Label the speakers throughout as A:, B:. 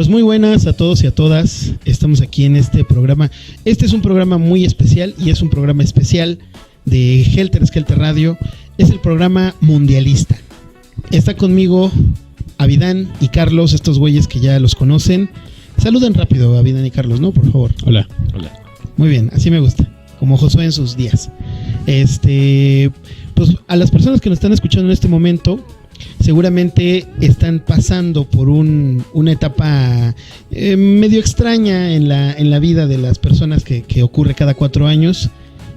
A: Pues muy buenas a todos y a todas. Estamos aquí en este programa. Este es un programa muy especial y es un programa especial de Helter Skelter Radio. Es el programa mundialista. Está conmigo Abidán y Carlos, estos güeyes que ya los conocen. Saluden rápido, Abidán y Carlos, ¿no? Por favor.
B: Hola.
C: Hola.
A: Muy bien, así me gusta. Como Josué en sus días. Pues a las personas que nos están escuchando en este momento, seguramente están pasando por una etapa medio extraña en la vida de las personas que ocurre cada 4 años,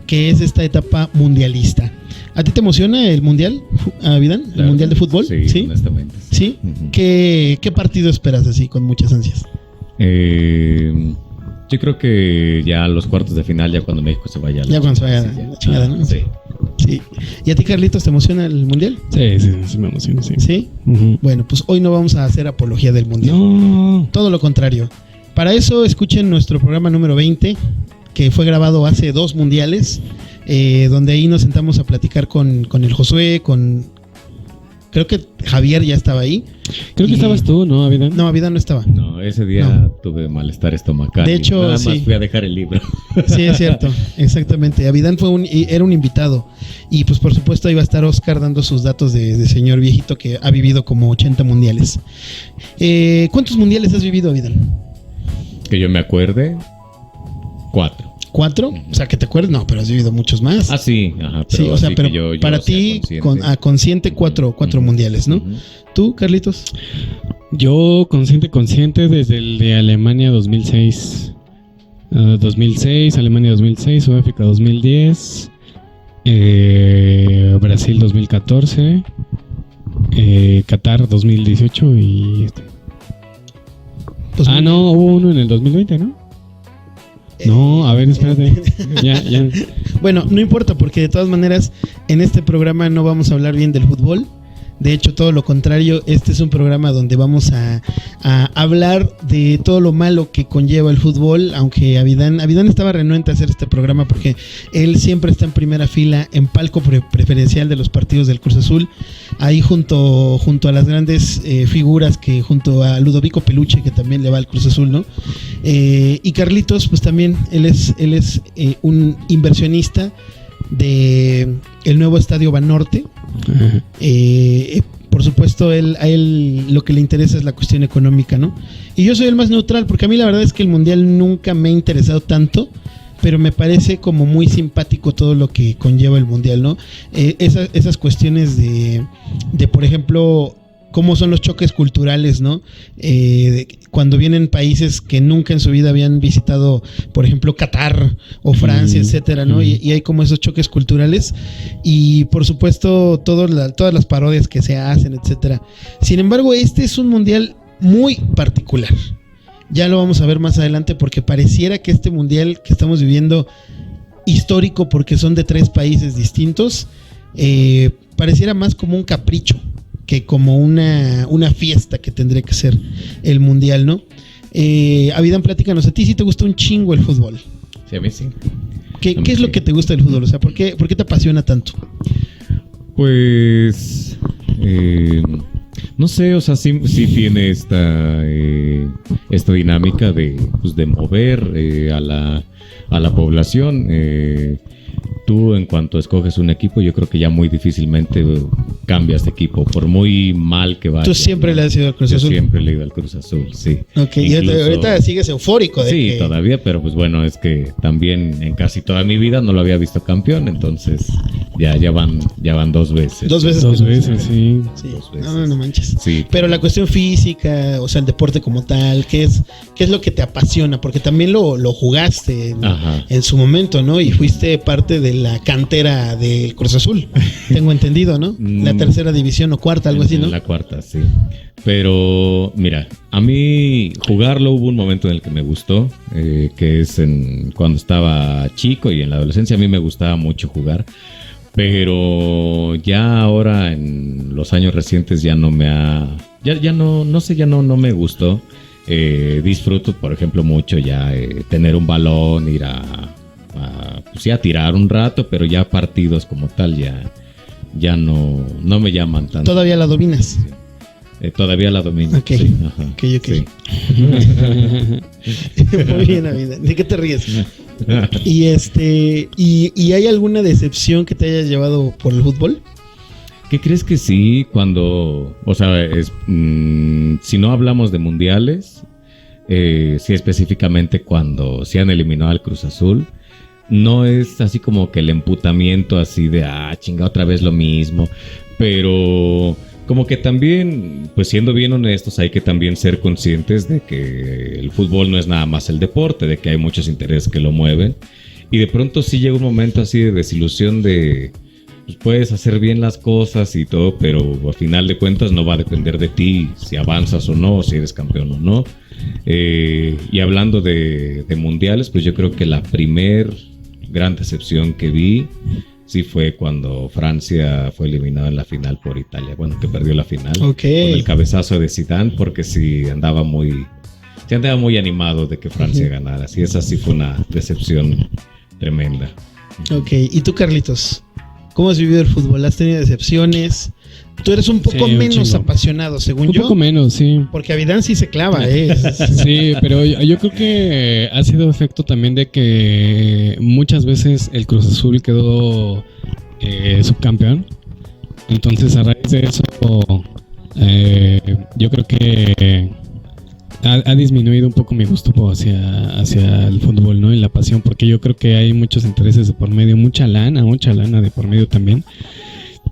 A: que es esta etapa mundialista. ¿A ti te emociona el mundial, Abidán? ¿El mundial de fútbol?
C: Sí, honestamente.
A: ¿Sí?
C: Uh-huh.
A: ¿Qué partido esperas así con muchas ansias?
C: Yo creo que ya a los cuartos de final, ya cuando México se vaya a
A: la chingada, ¿no?
C: Sí.
A: Sí. ¿Y a ti, Carlitos, te emociona el mundial?
B: Sí, me emociona, sí.
A: ¿Sí?
B: Uh-huh.
A: Bueno, pues hoy no vamos a hacer apología del mundial.
B: No.
A: Todo lo contrario. Para eso escuchen nuestro programa número 20, que fue grabado hace 2 mundiales, donde ahí nos sentamos a platicar con el Josué, creo que Javier ya estaba ahí.
B: Creo que estabas tú, ¿no, Abidán?
A: No, Abidán no estaba.
C: No, ese día tuve malestar estomacal.
A: De hecho,
C: nada más
A: sí.
C: fui a dejar el libro.
A: Sí, es cierto, exactamente. Abidán era un invitado. Y pues por supuesto ahí va a estar Oscar dando sus datos de señor viejito que ha vivido como 80 mundiales. ¿Cuántos mundiales has vivido, Abidán?
C: Que yo me acuerde, 4.
A: ¿4? O sea, que te acuerdes, no, pero has vivido muchos más.
C: Ah, sí, ajá.
A: Sí, o sea, pero
C: yo
A: para ti, consciente 4 mundiales, ¿no?
C: Uh-huh.
A: ¿Tú, Carlitos?
B: Yo consciente desde el de Alemania 2006. 2006, Alemania 2006, Sudáfrica 2010, Brasil 2014, Qatar 2018 y
A: Pues
B: no, hubo uno en el 2020, ¿no? No, a ver, espérate. Ya.
A: Bueno, no importa, porque de todas maneras en este programa no vamos a hablar bien del fútbol. De hecho, todo lo contrario, este es un programa donde vamos a hablar de todo lo malo que conlleva el fútbol, aunque Abidán estaba renuente a hacer este programa porque él siempre está en primera fila, en palco preferencial de los partidos del Cruz Azul, ahí junto a las grandes figuras, que junto a Ludovico Peluche, que también le va al Cruz Azul, ¿no? Y Carlitos, pues también, él es un inversionista de el nuevo estadio Banorte. Por supuesto, a él lo que le interesa es la cuestión económica, ¿no? Y yo soy el más neutral, porque a mí la verdad es que el mundial nunca me ha interesado tanto, pero me parece como muy simpático todo lo que conlleva el mundial, ¿no? Esas cuestiones de por ejemplo, cómo son los choques culturales, ¿no? Cuando vienen países que nunca en su vida habían visitado, por ejemplo, Qatar o Francia, etcétera, ¿no? Y hay como esos choques culturales y, por supuesto, todas las parodias que se hacen, etcétera. Sin embargo, este es un mundial muy particular. Ya lo vamos a ver más adelante, porque pareciera que este mundial que estamos viviendo, histórico porque son de 3 países distintos, pareciera más como un capricho que como una fiesta que tendría que ser el mundial, ¿no? Abidán, platícanos, a ti sí te gusta un chingo el fútbol.
C: Sí, a mí sí.
A: ¿Qué es lo que te gusta del fútbol? O sea, ¿por qué te apasiona tanto?
C: Pues no sé, o sea, sí tiene esta dinámica de mover a la población. Tú, en cuanto escoges un equipo, yo creo que ya muy difícilmente cambias de equipo, por muy mal que vaya.
A: ¿Tú siempre le has ido al Cruz Azul?
C: Yo siempre le he ido al Cruz Azul, sí.
A: Ok, incluso, y ahorita sigues eufórico de
C: sí, todavía, pero pues bueno, es que también en casi toda mi vida no lo había visto campeón, entonces ya van 2 veces.
A: 2 veces.
B: 2 veces, sí.
C: 2 veces.
A: No manches.
C: Sí.
A: Pero la cuestión física, o sea, el deporte como tal, ¿qué es lo que te apasiona? Porque también lo jugaste en su momento, ¿no? Y fuiste parte de la cantera del Cruz Azul, tengo entendido, ¿no? La 3ª división o 4ª, algo así, ¿no?
C: La 4ª, sí. Pero mira, a mí jugarlo hubo un momento en el que me gustó, que es cuando estaba chico y en la adolescencia. A mí me gustaba mucho jugar, pero ya ahora en los años recientes ya no no me gustó. Disfruto, por ejemplo, mucho ya tener un balón, ir a tirar un rato, pero ya partidos como tal ya no me llaman tanto.
A: ¿Todavía la dominas?
C: Todavía la domino.
A: Ok,
C: Sí, ajá,
A: ok.
C: sí.
A: Muy bien, Navidad. ¿De qué te ríes? ¿Y hay alguna decepción que te hayas llevado por el fútbol?
C: ¿Qué crees que sí? Cuando, o sea, si no hablamos de mundiales, sí específicamente cuando se han eliminado al Cruz Azul, no es así como que el emputamiento así de, chinga, otra vez lo mismo, pero como que también, pues siendo bien honestos, hay que también ser conscientes de que el fútbol no es nada más el deporte, de que hay muchos intereses que lo mueven, y de pronto sí llega un momento así de desilusión de... Pues puedes hacer bien las cosas y todo, pero a final de cuentas no va a depender de ti si avanzas o no, si eres campeón o no. Y hablando de mundiales, pues yo creo que la primer gran decepción que vi sí fue cuando Francia fue eliminada en la final por Italia. Bueno, que perdió la final con el cabezazo de Zidane, porque sí andaba muy animado de que Francia ganara. Así esa sí fue una decepción tremenda.
A: Ok, ¿y tú, Carlitos? ¿Cómo has vivido el fútbol? ¿Has tenido decepciones? Tú eres un poco menos apasionado, según yo.
B: Un poco menos, sí.
A: Porque Avidán sí se clava,
B: Sí, pero yo creo que ha sido efecto también de que muchas veces el Cruz Azul quedó subcampeón. Entonces, a raíz de eso, yo creo que ha disminuido un poco mi gusto hacia el fútbol, ¿no? Y la pasión, porque yo creo que hay muchos intereses de por medio, mucha lana de por medio también.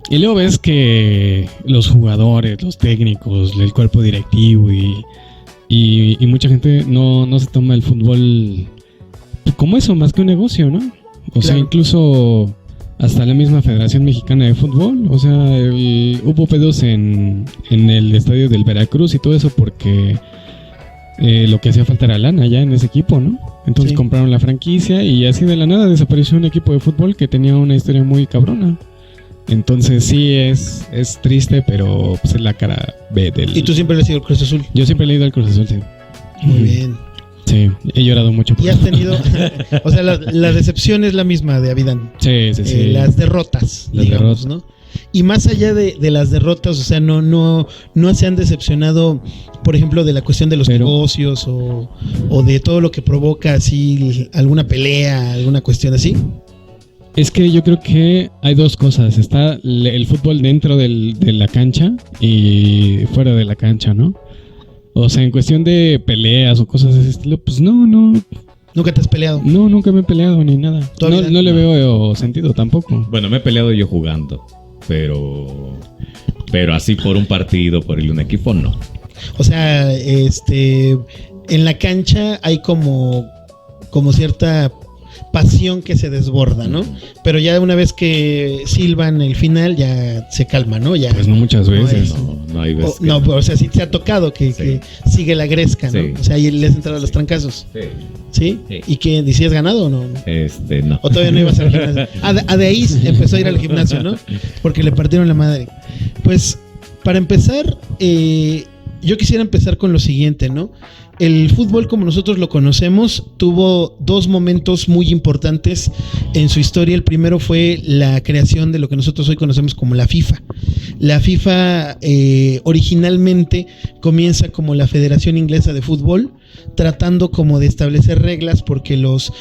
B: Y luego ves que los jugadores, los técnicos, el cuerpo directivo y mucha gente no se toma el fútbol como eso, más que un negocio, ¿no? O sea, incluso hasta la misma Federación Mexicana de Fútbol, o sea, hubo pedos en el estadio del Veracruz y todo eso porque lo que hacía falta era lana ya en ese equipo, ¿no? Entonces compraron la franquicia y así de la nada desapareció un equipo de fútbol que tenía una historia muy cabrona. Entonces sí es triste, pero pues es la cara B del...
A: ¿Y tú siempre le has ido al Cruz Azul?
B: Yo siempre le he ido al Cruz Azul, sí.
A: Muy bien.
B: Sí, he llorado mucho por
A: ¿Y has tenido... o sea, la decepción es la misma de Avidán?
B: Sí.
A: Las derrotas, digamos, ¿no? Y más allá de las derrotas, o sea, no se han decepcionado, por ejemplo, de la cuestión de los negocios o de todo lo que provoca así alguna pelea, alguna cuestión así.
B: Es que yo creo que hay dos cosas. Está el fútbol dentro de la cancha y fuera de la cancha, ¿no? O sea, en cuestión de peleas o cosas de ese estilo, pues no.
A: ¿Nunca te has peleado?
B: No, nunca me he peleado ni nada. No le veo sentido tampoco.
C: Bueno, me he peleado yo jugando, pero así por un partido, por un equipo, no.
A: O sea, en la cancha hay como cierta pasión que se desborda, ¿no? Pero ya una vez que silban el final ya se calma, ¿no? Ya
B: pues no muchas veces.
C: No hay veces.
A: O sea, sí te ha tocado que sigue la gresca, ¿no? Sí. O sea, ahí les entraron los trancazos. Sí. ¿Sí? ¿Y qué? ¿Decías ganado o no?
C: No.
A: ¿O todavía no ibas al gimnasio? De ahí empezó a ir al gimnasio, ¿no? Porque le partieron la madre. Pues, para empezar, yo quisiera empezar con lo siguiente, ¿no? El fútbol como nosotros lo conocemos tuvo dos momentos muy importantes en su historia. El primero fue la creación de lo que nosotros hoy conocemos como la FIFA. La FIFA originalmente comienza como la Federación Inglesa de Fútbol, tratando como de establecer reglas porque los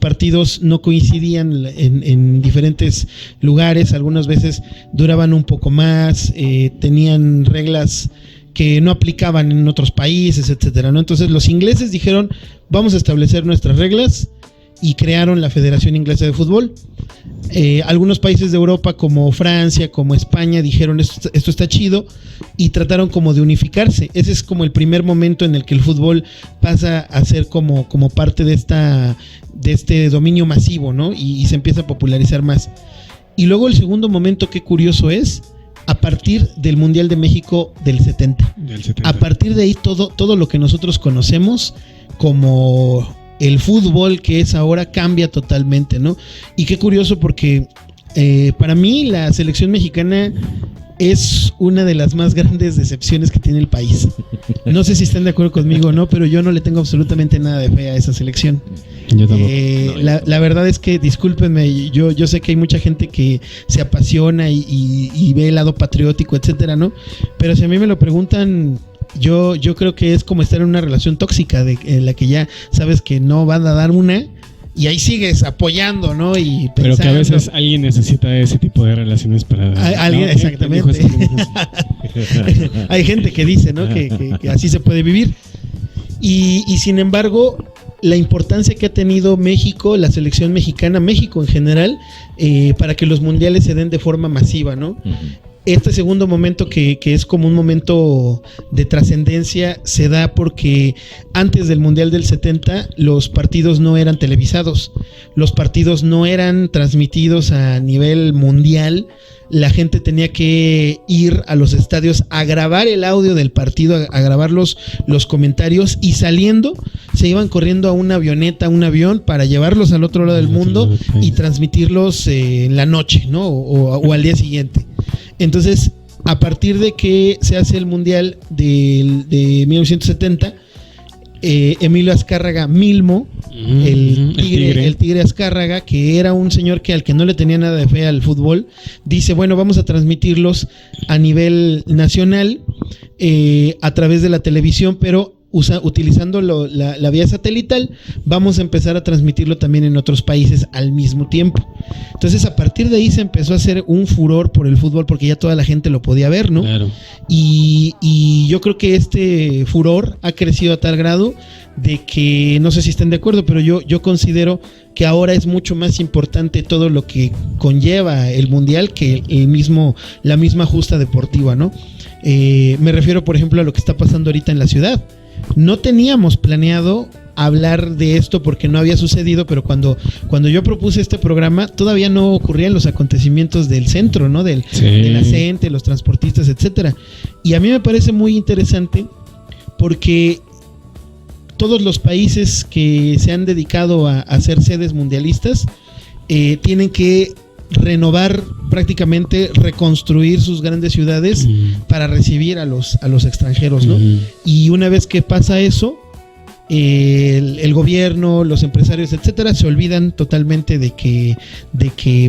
A: partidos no coincidían en diferentes lugares. Algunas veces duraban un poco más, tenían reglas que no aplicaban en otros países, etcétera, ¿no? Entonces los ingleses dijeron, vamos a establecer nuestras reglas y crearon la Federación Inglesa de Fútbol. Algunos países de Europa como Francia, como España dijeron esto está chido y trataron como de unificarse. Ese es como el primer momento en el que el fútbol pasa a ser como parte de este dominio masivo, ¿no? Y se empieza a popularizar más. Y luego el segundo momento, qué curioso es, a partir del Mundial de México del 70. A partir de ahí todo lo que nosotros conocemos como el fútbol que es ahora cambia totalmente, ¿no? Y qué curioso porque para mí la selección mexicana es una de las más grandes decepciones que tiene el país. No sé si están de acuerdo conmigo o no, pero yo no le tengo absolutamente nada de fe a esa selección.
B: Yo tampoco.
A: La verdad es que, discúlpenme, yo sé que hay mucha gente que se apasiona y ve el lado patriótico, etcétera, ¿no? Pero si a mí me lo preguntan, yo creo que es como estar en una relación tóxica en la que ya sabes que no van a dar una y ahí sigues apoyando, ¿no? Y pensando.
B: Pero que a veces alguien necesita ese tipo de relaciones para...
A: Alguien,
B: ¿no?
A: Exactamente. Hay gente que dice, ¿no? Que así se puede vivir. Y sin embargo, la importancia que ha tenido México, la selección mexicana, México en general, para que los mundiales se den de forma masiva, ¿no? Uh-huh. Este segundo momento que es como un momento de trascendencia se da porque antes del Mundial del 70 los partidos no eran televisados, los partidos no eran transmitidos a nivel mundial. La gente tenía que ir a los estadios a grabar el audio del partido, a grabar los comentarios, y saliendo se iban corriendo a una avioneta, a un avión, para llevarlos al otro lado del mundo y transmitirlos en la noche, ¿no? O al día siguiente. Entonces, a partir de que se hace el Mundial de 1970, Emilio Azcárraga Milmo, el tigre Azcárraga, que era un señor al que no le tenía nada de fe al fútbol, dice, bueno, vamos a transmitirlos a nivel nacional, a través de la televisión, pero utilizando la vía satelital, vamos a empezar a transmitirlo también en otros países al mismo tiempo. Entonces, a partir de ahí se empezó a hacer un furor por el fútbol, porque ya toda la gente lo podía ver, ¿no? Claro. Y yo creo que este furor ha crecido a tal grado de que, no sé si estén de acuerdo, pero yo considero que ahora es mucho más importante todo lo que conlleva el mundial que la misma justa deportiva, ¿no? Me refiero, por ejemplo, a lo que está pasando ahorita en la ciudad. No teníamos planeado hablar de esto porque no había sucedido, pero cuando yo propuse este programa todavía no ocurrían los acontecimientos del centro, ¿no? De la gente, los transportistas, etcétera. Y a mí me parece muy interesante porque todos los países que se han dedicado a hacer sedes mundialistas tienen que renovar, prácticamente reconstruir sus grandes ciudades para recibir a los extranjeros, ¿no? Y una vez que pasa eso, el gobierno, los empresarios, etcétera, se olvidan totalmente de que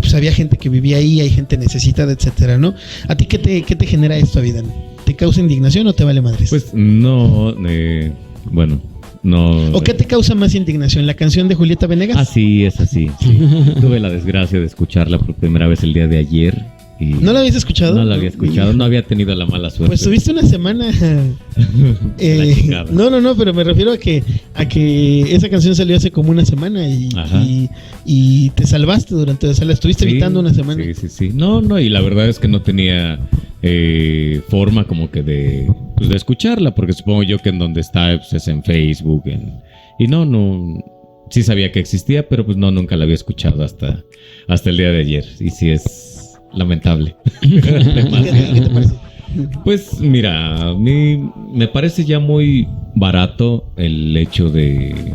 A: pues había gente que vivía ahí, hay gente necesitada, etcétera, ¿no? ¿A ti qué te genera esto, Avidan? ¿Te causa indignación o te vale madres?
C: Pues no, bueno, no.
A: ¿O qué te causa más indignación? ¿La canción de Julieta Venegas?
C: Así es, así. Sí. Tuve la desgracia de escucharla por primera vez el día de ayer. Y
A: ¿no la habías escuchado?
C: No la había escuchado, no había tenido la mala suerte.
A: Pues tuviste una semana. No, pero me refiero a que esa canción salió hace como una semana y te salvaste durante, o sea, la estuviste evitando una semana.
C: Sí. No, y la verdad es que no tenía forma como que de escucharla, porque supongo yo que en donde está pues, es en Facebook, y no, sí sabía que existía, pero pues no, nunca la había escuchado hasta el día de ayer, y sí es lamentable.
A: ¿Qué te parece?
C: Pues mira, a mí me parece ya muy barato el hecho de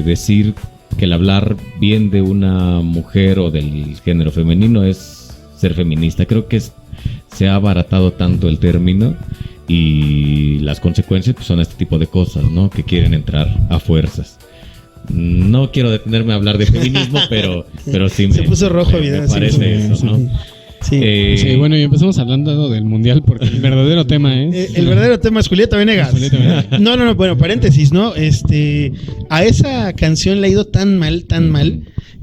C: decir que el hablar bien de una mujer o del género femenino es ser feminista. Creo que se ha abaratado tanto el término y las consecuencias pues, son este tipo de cosas, ¿no? Que quieren entrar a fuerzas. No quiero detenerme a hablar de feminismo, pero sí
A: se puso rojo, me
C: parece eso, ¿no?
B: Sí, bueno, y empezamos hablando del mundial porque el verdadero tema es...
A: el verdadero tema es Julieta Venegas. No, bueno, paréntesis, ¿no? A esa canción le ha ido tan mal,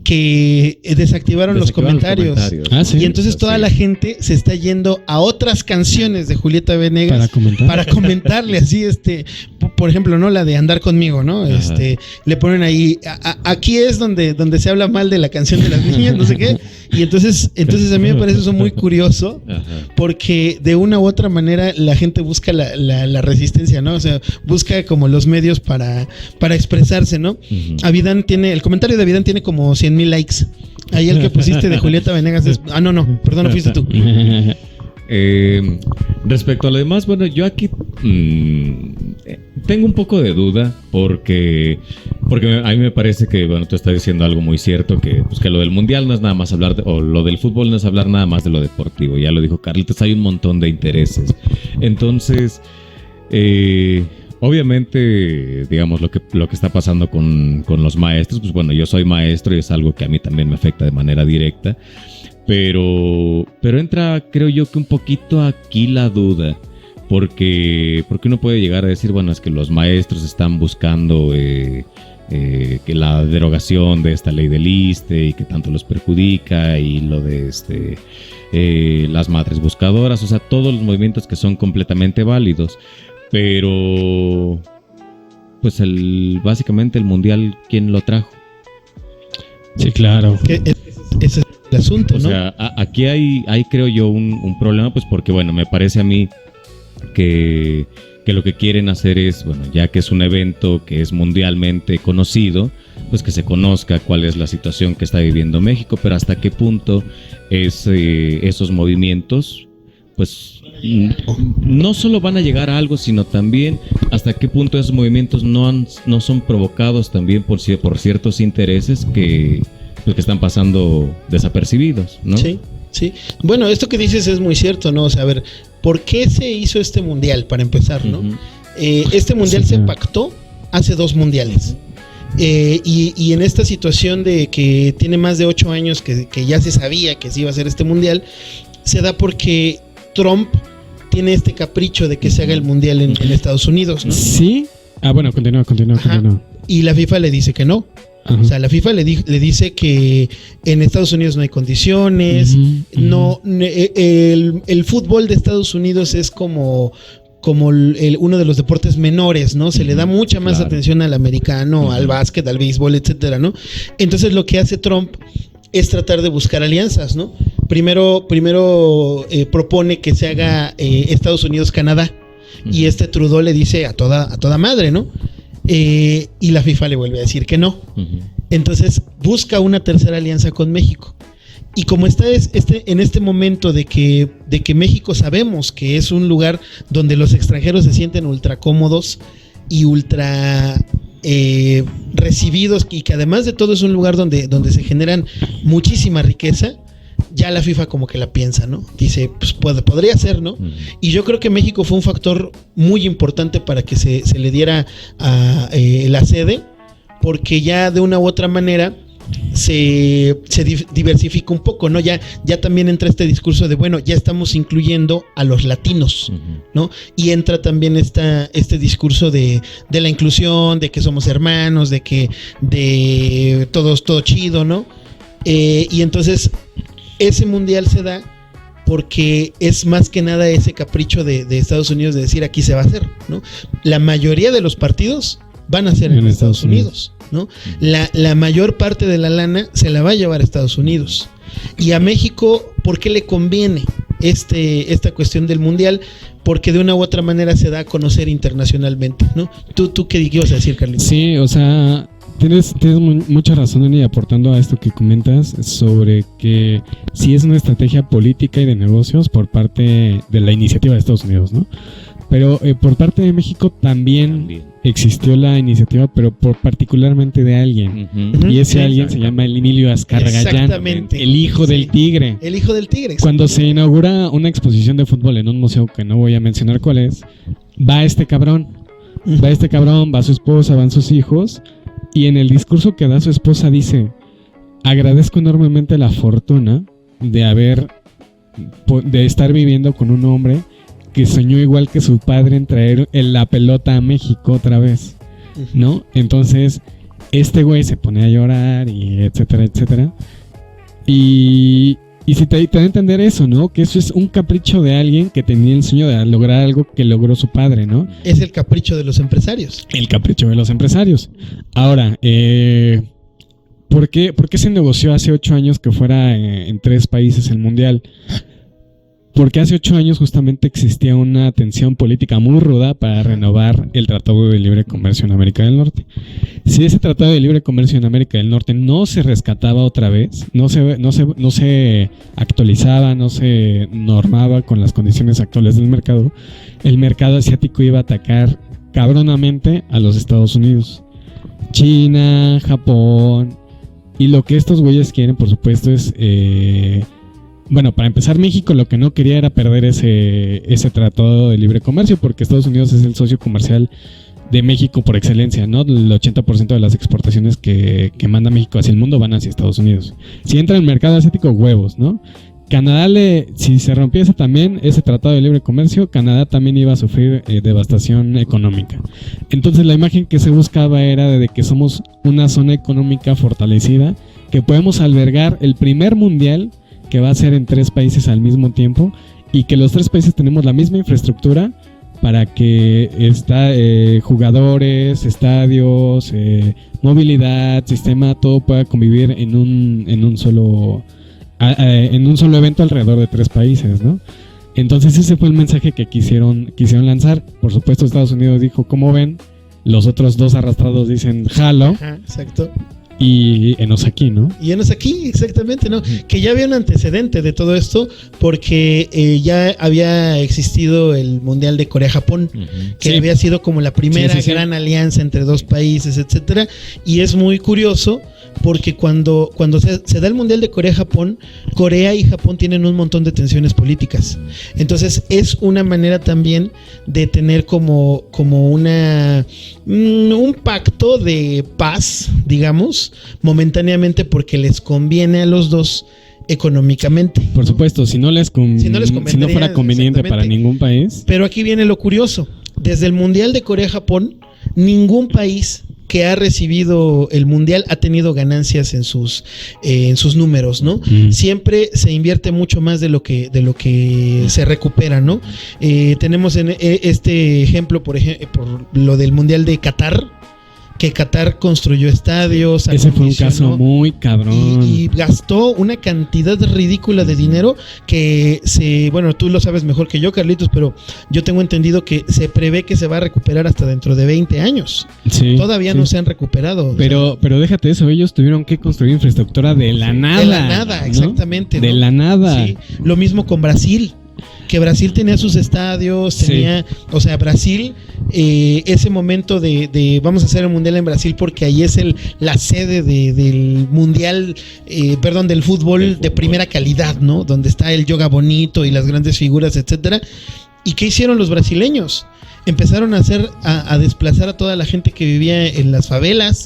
A: que desactivaron los comentarios.
B: ¿Sí?
A: Y entonces toda la gente se está yendo a otras canciones de Julieta Venegas para comentarle así, por ejemplo, ¿no? La de Andar Conmigo, ¿no? Le ponen ahí, aquí es donde se habla mal de la canción de las niñas, no sé qué. Y entonces a mí me parece eso muy curioso, porque de una u otra manera la gente busca la resistencia, ¿no? O sea, busca como los medios para expresarse, ¿no? El comentario de Avidán tiene como 100,000 likes. Ahí el que pusiste de Julieta Venegas es... no, perdón, fuiste tú.
C: Respecto a lo demás, bueno, yo aquí tengo un poco de duda porque Porque a mí me parece que, bueno, tú estás diciendo algo muy cierto, que, pues, que lo del mundial no es nada más hablar, o lo del fútbol no es hablar nada más de lo deportivo. Ya lo dijo Carlitos, hay un montón de intereses. Entonces, obviamente, digamos, lo que está pasando con los maestros, pues bueno, yo soy maestro y es algo que a mí también me afecta de manera directa. Pero entra, creo yo, que un poquito aquí la duda. Porque uno puede llegar a decir, bueno, es que los maestros están buscando que la derogación de esta ley del ISSSTE y que tanto los perjudica, y lo de las madres buscadoras, o sea, todos los movimientos que son completamente válidos. Pero pues básicamente el mundial, ¿quién lo trajo?
B: Sí, claro.
A: Ese es el asunto, ¿no?
C: O sea, aquí hay creo yo un problema, pues porque, bueno, me parece a mí que lo que quieren hacer es, bueno, ya que es un evento que es mundialmente conocido, pues que se conozca cuál es la situación que está viviendo México, pero hasta qué punto esos movimientos, pues no solo van a llegar a algo, sino también hasta qué punto esos movimientos no son provocados también por ciertos intereses que están pasando desapercibidos, ¿no?
A: Sí. Sí, bueno, esto que dices es muy cierto, ¿no? O sea, a ver, ¿por qué se hizo este mundial, para empezar, no? Uh-huh. Este mundial se pactó hace 2 mundiales. Y en esta situación de que tiene más de 8 años que ya se sabía que se iba a hacer este mundial, se da porque Trump tiene este capricho de que se haga el mundial en Estados Unidos, ¿no?
B: Sí. Ah, bueno, continúa.
A: Y la FIFA le dice que no. O sea, la FIFA le dice que en Estados Unidos no hay condiciones, no, el fútbol de Estados Unidos es como uno de los deportes menores, ¿no? Se le da mucha más atención al americano, al básquet, al béisbol, etcétera, ¿no? Entonces lo que hace Trump es tratar de buscar alianzas, ¿no? Primero propone que se haga Estados Unidos-Canadá, y Trudeau le dice a toda madre, ¿no? Y la FIFA le vuelve a decir que no. Entonces busca una tercera alianza con México. Y como está en este momento de que México sabemos que es un lugar donde los extranjeros se sienten ultra cómodos y ultra recibidos, y que además de todo es un lugar donde se generan muchísima riqueza, ya la FIFA como que la piensa, ¿no? Dice, pues podría ser, ¿no? Y yo creo que México fue un factor muy importante para que se le diera a la sede, porque ya de una u otra manera se diversifica un poco, ¿no? Ya también entra este discurso de, bueno, ya estamos incluyendo a los latinos, ¿no? Y entra también este discurso de la inclusión, de que somos hermanos, de que todo chido, ¿no? Y entonces ese mundial se da porque es más que nada ese capricho de Estados Unidos de decir, aquí se va a hacer, ¿no? La mayoría de los partidos van a ser en Estados Unidos, ¿no? La mayor parte de la lana se la va a llevar a Estados Unidos. Y a México, ¿por qué le conviene esta cuestión del mundial? Porque de una u otra manera se da a conocer internacionalmente, ¿no? ¿Tú qué ibas a decir, Carlitos?
B: Sí, o sea, tienes mucha razón, y aportando a esto que comentas sobre que sí es una estrategia política y de negocios por parte de la iniciativa de Estados Unidos, ¿no? Pero por parte de México también existió la iniciativa, pero particularmente de alguien. Y ese alguien se llama Emilio Azcárraga Gallán, el hijo del tigre.
A: El hijo del tigre.
B: Cuando se inaugura una exposición de fútbol en un museo que no voy a mencionar cuál es, va este cabrón, va su esposa, van sus hijos, y en el discurso que da su esposa dice: agradezco enormemente la fortuna de estar viviendo con un hombre que soñó igual que su padre en traer la pelota a México otra vez, ¿no? Entonces, este güey se pone a llorar y etcétera, etcétera. Y si te da a entender eso, ¿no? Que eso es un capricho de alguien que tenía el sueño de lograr algo que logró su padre, ¿no?
A: Es el capricho de los empresarios.
B: El capricho de los empresarios. Ahora, ¿por qué se negoció hace 8 años que fuera en 3 países el mundial? Porque hace 8 años justamente existía una tensión política muy ruda para renovar el Tratado de Libre Comercio en América del Norte. Si ese Tratado de Libre Comercio en América del Norte no se rescataba otra vez, no se actualizaba, no se normaba con las condiciones actuales del mercado, el mercado asiático iba a atacar cabronamente a los Estados Unidos. China, Japón. Y lo que estos güeyes quieren, por supuesto, es... bueno, para empezar, México lo que no quería era perder ese tratado de libre comercio, porque Estados Unidos es el socio comercial de México por excelencia, ¿no? El 80% de las exportaciones que manda México hacia el mundo van hacia Estados Unidos. Si entra en el mercado asiático, huevos, ¿no? Canadá, si se rompiese también ese tratado de libre comercio, Canadá también iba a sufrir devastación económica. Entonces la imagen que se buscaba era de que somos una zona económica fortalecida, que podemos albergar el primer mundial que va a ser en 3 países al mismo tiempo, y que los 3 países tenemos la misma infraestructura para que jugadores, estadios, movilidad, sistema, todo pueda convivir en un solo evento alrededor de 3 países, ¿no? Entonces ese fue el mensaje que quisieron lanzar. Por supuesto, Estados Unidos dijo, ¿cómo ven? Los otros 2 arrastrados dicen, jalo.
A: Ajá, exacto.
B: Y enos aquí, ¿no?
A: Y enos aquí, exactamente, ¿no? Que ya había un antecedente de todo esto, porque ya había existido el Mundial de Corea-Japón, que había sido como la primera gran alianza entre 2 países, etcétera. Y es muy curioso porque cuando se da el Mundial de Corea-Japón, Corea y Japón tienen un montón de tensiones políticas. Entonces es una manera también de tener como un pacto de paz, digamos, momentáneamente, porque les conviene a los dos económicamente.
B: Por supuesto, si no fuera conveniente para ningún país.
A: Pero aquí viene lo curioso. Desde el Mundial de Corea-Japón, ningún país que ha recibido el mundial ha tenido ganancias en sus números, ¿no? Siempre se invierte mucho más de lo que se recupera, ¿no? Tenemos en este ejemplo, por lo del mundial de Qatar, que Qatar construyó estadios.
B: Ese fue un caso muy cabrón.
A: Y gastó una cantidad ridícula de dinero que bueno, tú lo sabes mejor que yo, Carlitos, pero yo tengo entendido que se prevé que se va a recuperar hasta dentro de 20 años.
B: Sí,
A: todavía no se han recuperado.
B: Pero déjate eso, ellos tuvieron que construir infraestructura de la nada.
A: De la nada, ¿no? Exactamente.
B: De
A: ¿no?
B: la nada.
A: Sí. Lo mismo con Brasil. Que Brasil tenía sus estadios, o sea, Brasil, ese momento de vamos a hacer el mundial en Brasil porque ahí es la sede del mundial, del fútbol de primera calidad, ¿no? Donde está el yoga bonito y las grandes figuras, etcétera. ¿Y qué hicieron los brasileños? Empezaron a desplazar a toda la gente que vivía en las favelas,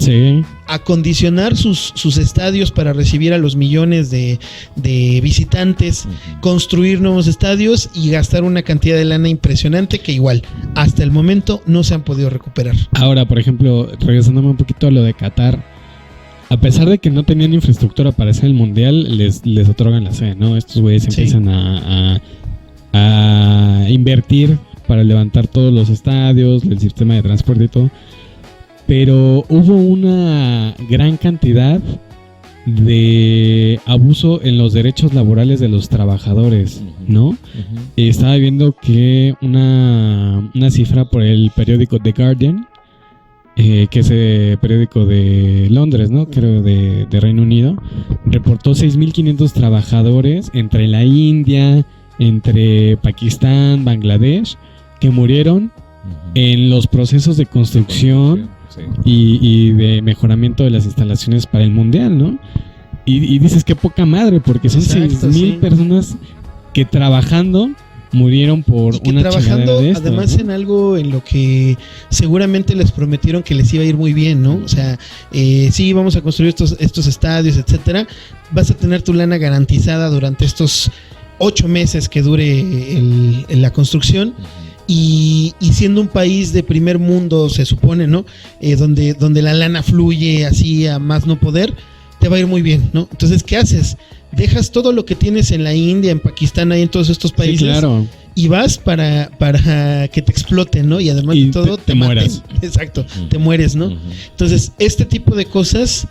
A: a condicionar sus estadios para recibir a los millones de visitantes, construir nuevos estadios y gastar una cantidad de lana impresionante que igual hasta el momento no se han podido recuperar.
B: Ahora, por ejemplo, regresándome un poquito a lo de Qatar, a pesar de que no tenían infraestructura para hacer el mundial, les otorgan la sede, ¿no? Estos güeyes empiezan a invertir para levantar todos los estadios, el sistema de transporte y todo. Pero hubo una gran cantidad de abuso en los derechos laborales de los trabajadores, ¿no? Estaba viendo que una cifra por el periódico The Guardian, que es el periódico de Londres, ¿no? Creo de Reino Unido, reportó 6.500 trabajadores entre la India, entre Pakistán, Bangladesh, que murieron en los procesos de construcción y de mejoramiento de las instalaciones para el mundial, ¿no? Y dices que poca madre, porque son 6.000 personas que trabajando murieron por una chingadera de esto,
A: además, ¿no? En algo en lo que seguramente les prometieron que les iba a ir muy bien, ¿no? O sea, sí, vamos a construir estos estadios, etcétera. Vas a tener tu lana garantizada durante estos 8 meses que dure la construcción. Y siendo un país de primer mundo, se supone, ¿no? Donde la lana fluye así a más no poder, te va a ir muy bien, ¿no? Entonces, ¿qué haces? Dejas todo lo que tienes en la India, en Pakistán, ahí en todos estos países,
B: sí, claro,
A: y vas para que te exploten, ¿no? Y además de todo, te mueres. Exacto, te mueres, ¿no? Entonces, este tipo de cosas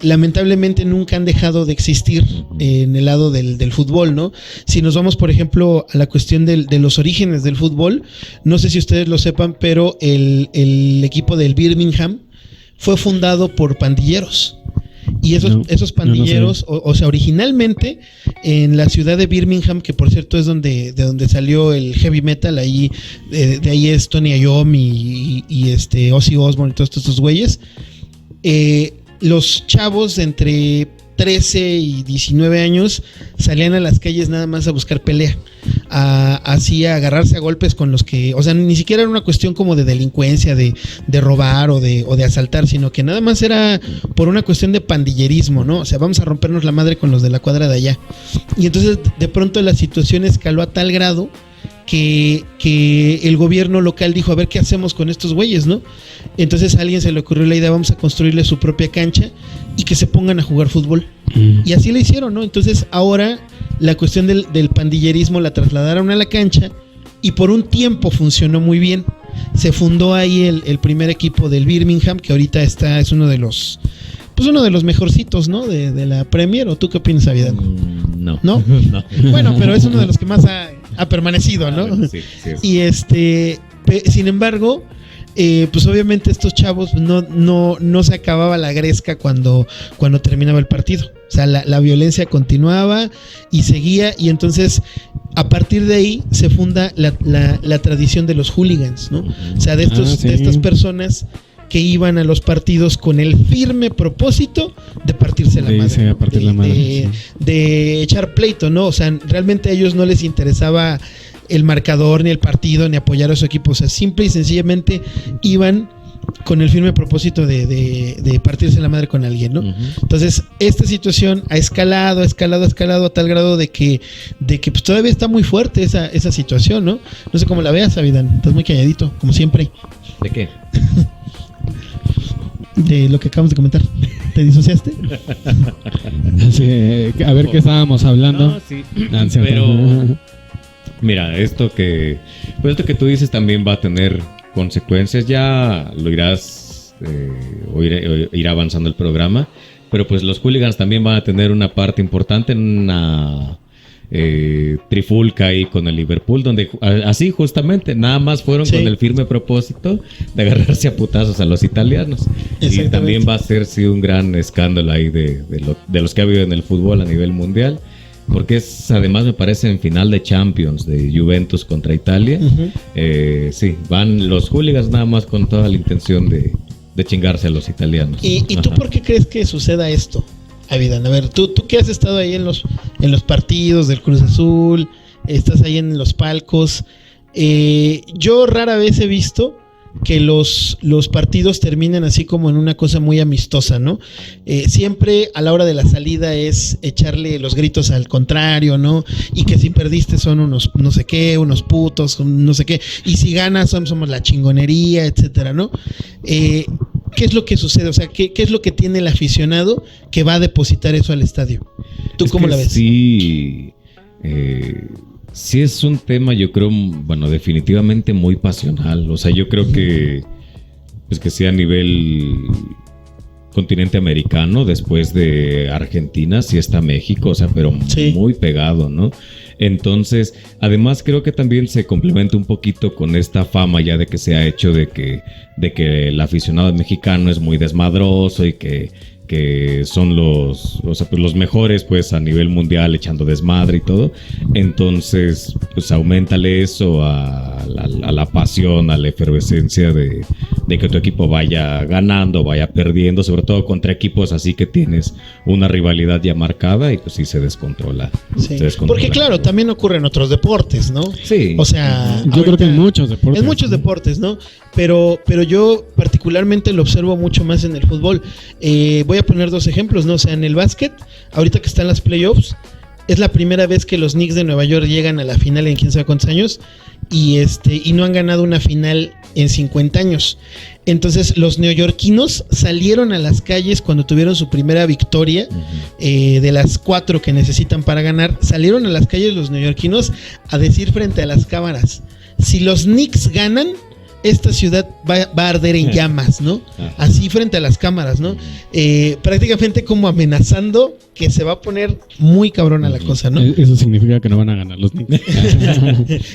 A: lamentablemente nunca han dejado de existir en el lado del fútbol, ¿no? Si nos vamos, por ejemplo, a la cuestión de los orígenes del fútbol, no sé si ustedes lo sepan, pero el equipo del Birmingham fue fundado por pandilleros. Y esos pandilleros, o sea, originalmente en la ciudad de Birmingham, que por cierto es de donde salió el heavy metal, ahí de ahí es Tony Iommi y Ozzy Osbourne y todos estos güeyes. Los chavos de entre 13 y 19 años salían a las calles nada más a buscar pelea, así a agarrarse a golpes con los que, o sea, ni siquiera era una cuestión como de delincuencia, de robar o de asaltar, sino que nada más era por una cuestión de pandillerismo, ¿no? O sea, vamos a rompernos la madre con los de la cuadra de allá. Y entonces de pronto la situación escaló a tal grado que el gobierno local dijo, a ver qué hacemos con estos güeyes, ¿no? Entonces a alguien se le ocurrió la idea, vamos a construirle su propia cancha y que se pongan a jugar fútbol. Y así lo hicieron, ¿no? Entonces ahora la cuestión del pandillerismo la trasladaron a la cancha y por un tiempo funcionó muy bien. Se fundó ahí el primer equipo del Birmingham, que ahorita es uno de los mejorcitos, ¿no? De la Premier. ¿O tú qué opinas, Avidan?
C: No.
A: ¿No? No. Bueno, pero es uno de los que más ha permanecido, ¿no?
C: Bueno, sí.
A: Y sin embargo, pues obviamente estos chavos no se acababa la gresca cuando terminaba el partido. O sea, la violencia continuaba y seguía, y entonces a partir de ahí se funda la tradición de los hooligans, ¿no? O sea, de estas personas que iban a los partidos con el firme propósito de partirse la madre, de echar pleito, ¿no? O sea, realmente a ellos no les interesaba el marcador, ni el partido, ni apoyar a su equipo. O sea, simple y sencillamente iban con el firme propósito de partirse la madre con alguien, ¿no? Uh-huh. Entonces, esta situación ha escalado a tal grado de que pues todavía está muy fuerte esa situación, ¿no? No sé cómo la veas, Avidan. Estás muy calladito, como siempre.
C: ¿De qué?
A: De lo que acabamos de comentar. ¿Te disociaste?
B: Sí, a ver qué estábamos hablando.
C: No, sí. Pero mira, esto que tú dices también va a tener consecuencias. Ya lo irás irá avanzando el programa, pero pues los hooligans también van a tener una parte importante en una trifulca ahí con el Liverpool, donde así justamente nada más fueron con el firme propósito de agarrarse a putazos a los italianos. Y también va a ser un gran escándalo ahí de los que ha habido en el fútbol a nivel mundial, porque además me parece en final de Champions de Juventus contra Italia. Uh-huh. Sí, van los hooligans nada más con toda la intención de chingarse a los italianos.
A: ¿Y tú por qué crees que suceda esto, Avidan? A ver, tú que has estado ahí en los partidos del Cruz Azul, estás ahí en los palcos. Yo rara vez he visto que los partidos terminan así como en una cosa muy amistosa, ¿no? Siempre a la hora de la salida es echarle los gritos al contrario, ¿no? Y que si perdiste son unos no sé qué, unos putos, no sé qué, y si ganas somos la chingonería, etcétera, ¿no? ¿Qué es lo que sucede? O sea, ¿qué es lo que tiene el aficionado que va a depositar eso al estadio? ¿Tú cómo la ves?
C: Sí, sí es un tema, yo creo, bueno, definitivamente muy pasional. O sea, yo creo que pues que sea a nivel continente americano, después de Argentina, sí está México, o sea, pero muy pegado, ¿no? Entonces, además creo que también se complementa un poquito con esta fama ya de que se ha hecho de que el aficionado mexicano es muy desmadroso y que son los mejores pues a nivel mundial echando desmadre y todo. Entonces pues auméntale eso a la pasión, a la efervescencia de que tu equipo vaya ganando, vaya perdiendo, sobre todo contra equipos así que tienes una rivalidad ya marcada, y pues sí se descontrola.
A: Sí. Porque claro, también ocurre en otros deportes, ¿no?
C: Sí.
A: O sea,
B: yo creo que en muchos deportes.
A: En muchos deportes, ¿no? Pero yo particularmente lo observo mucho más en el fútbol. Voy a poner 2 ejemplos, ¿no? O sea, en el básquet, ahorita que están las playoffs, es la primera vez que los Knicks de Nueva York llegan a la final en quién sabe cuántos años, y no han ganado una final en 50 años. Entonces los neoyorquinos salieron a las calles cuando tuvieron su primera victoria, de las 4 que necesitan para ganar. Salieron a las calles los neoyorquinos a decir frente a las cámaras: si los Knicks ganan, esta ciudad va a arder en llamas, ¿no? Así frente a las cámaras, ¿no? Prácticamente como amenazando que se va a poner muy cabrona la cosa, ¿no?
B: Eso significa que no van a ganar los Knicks.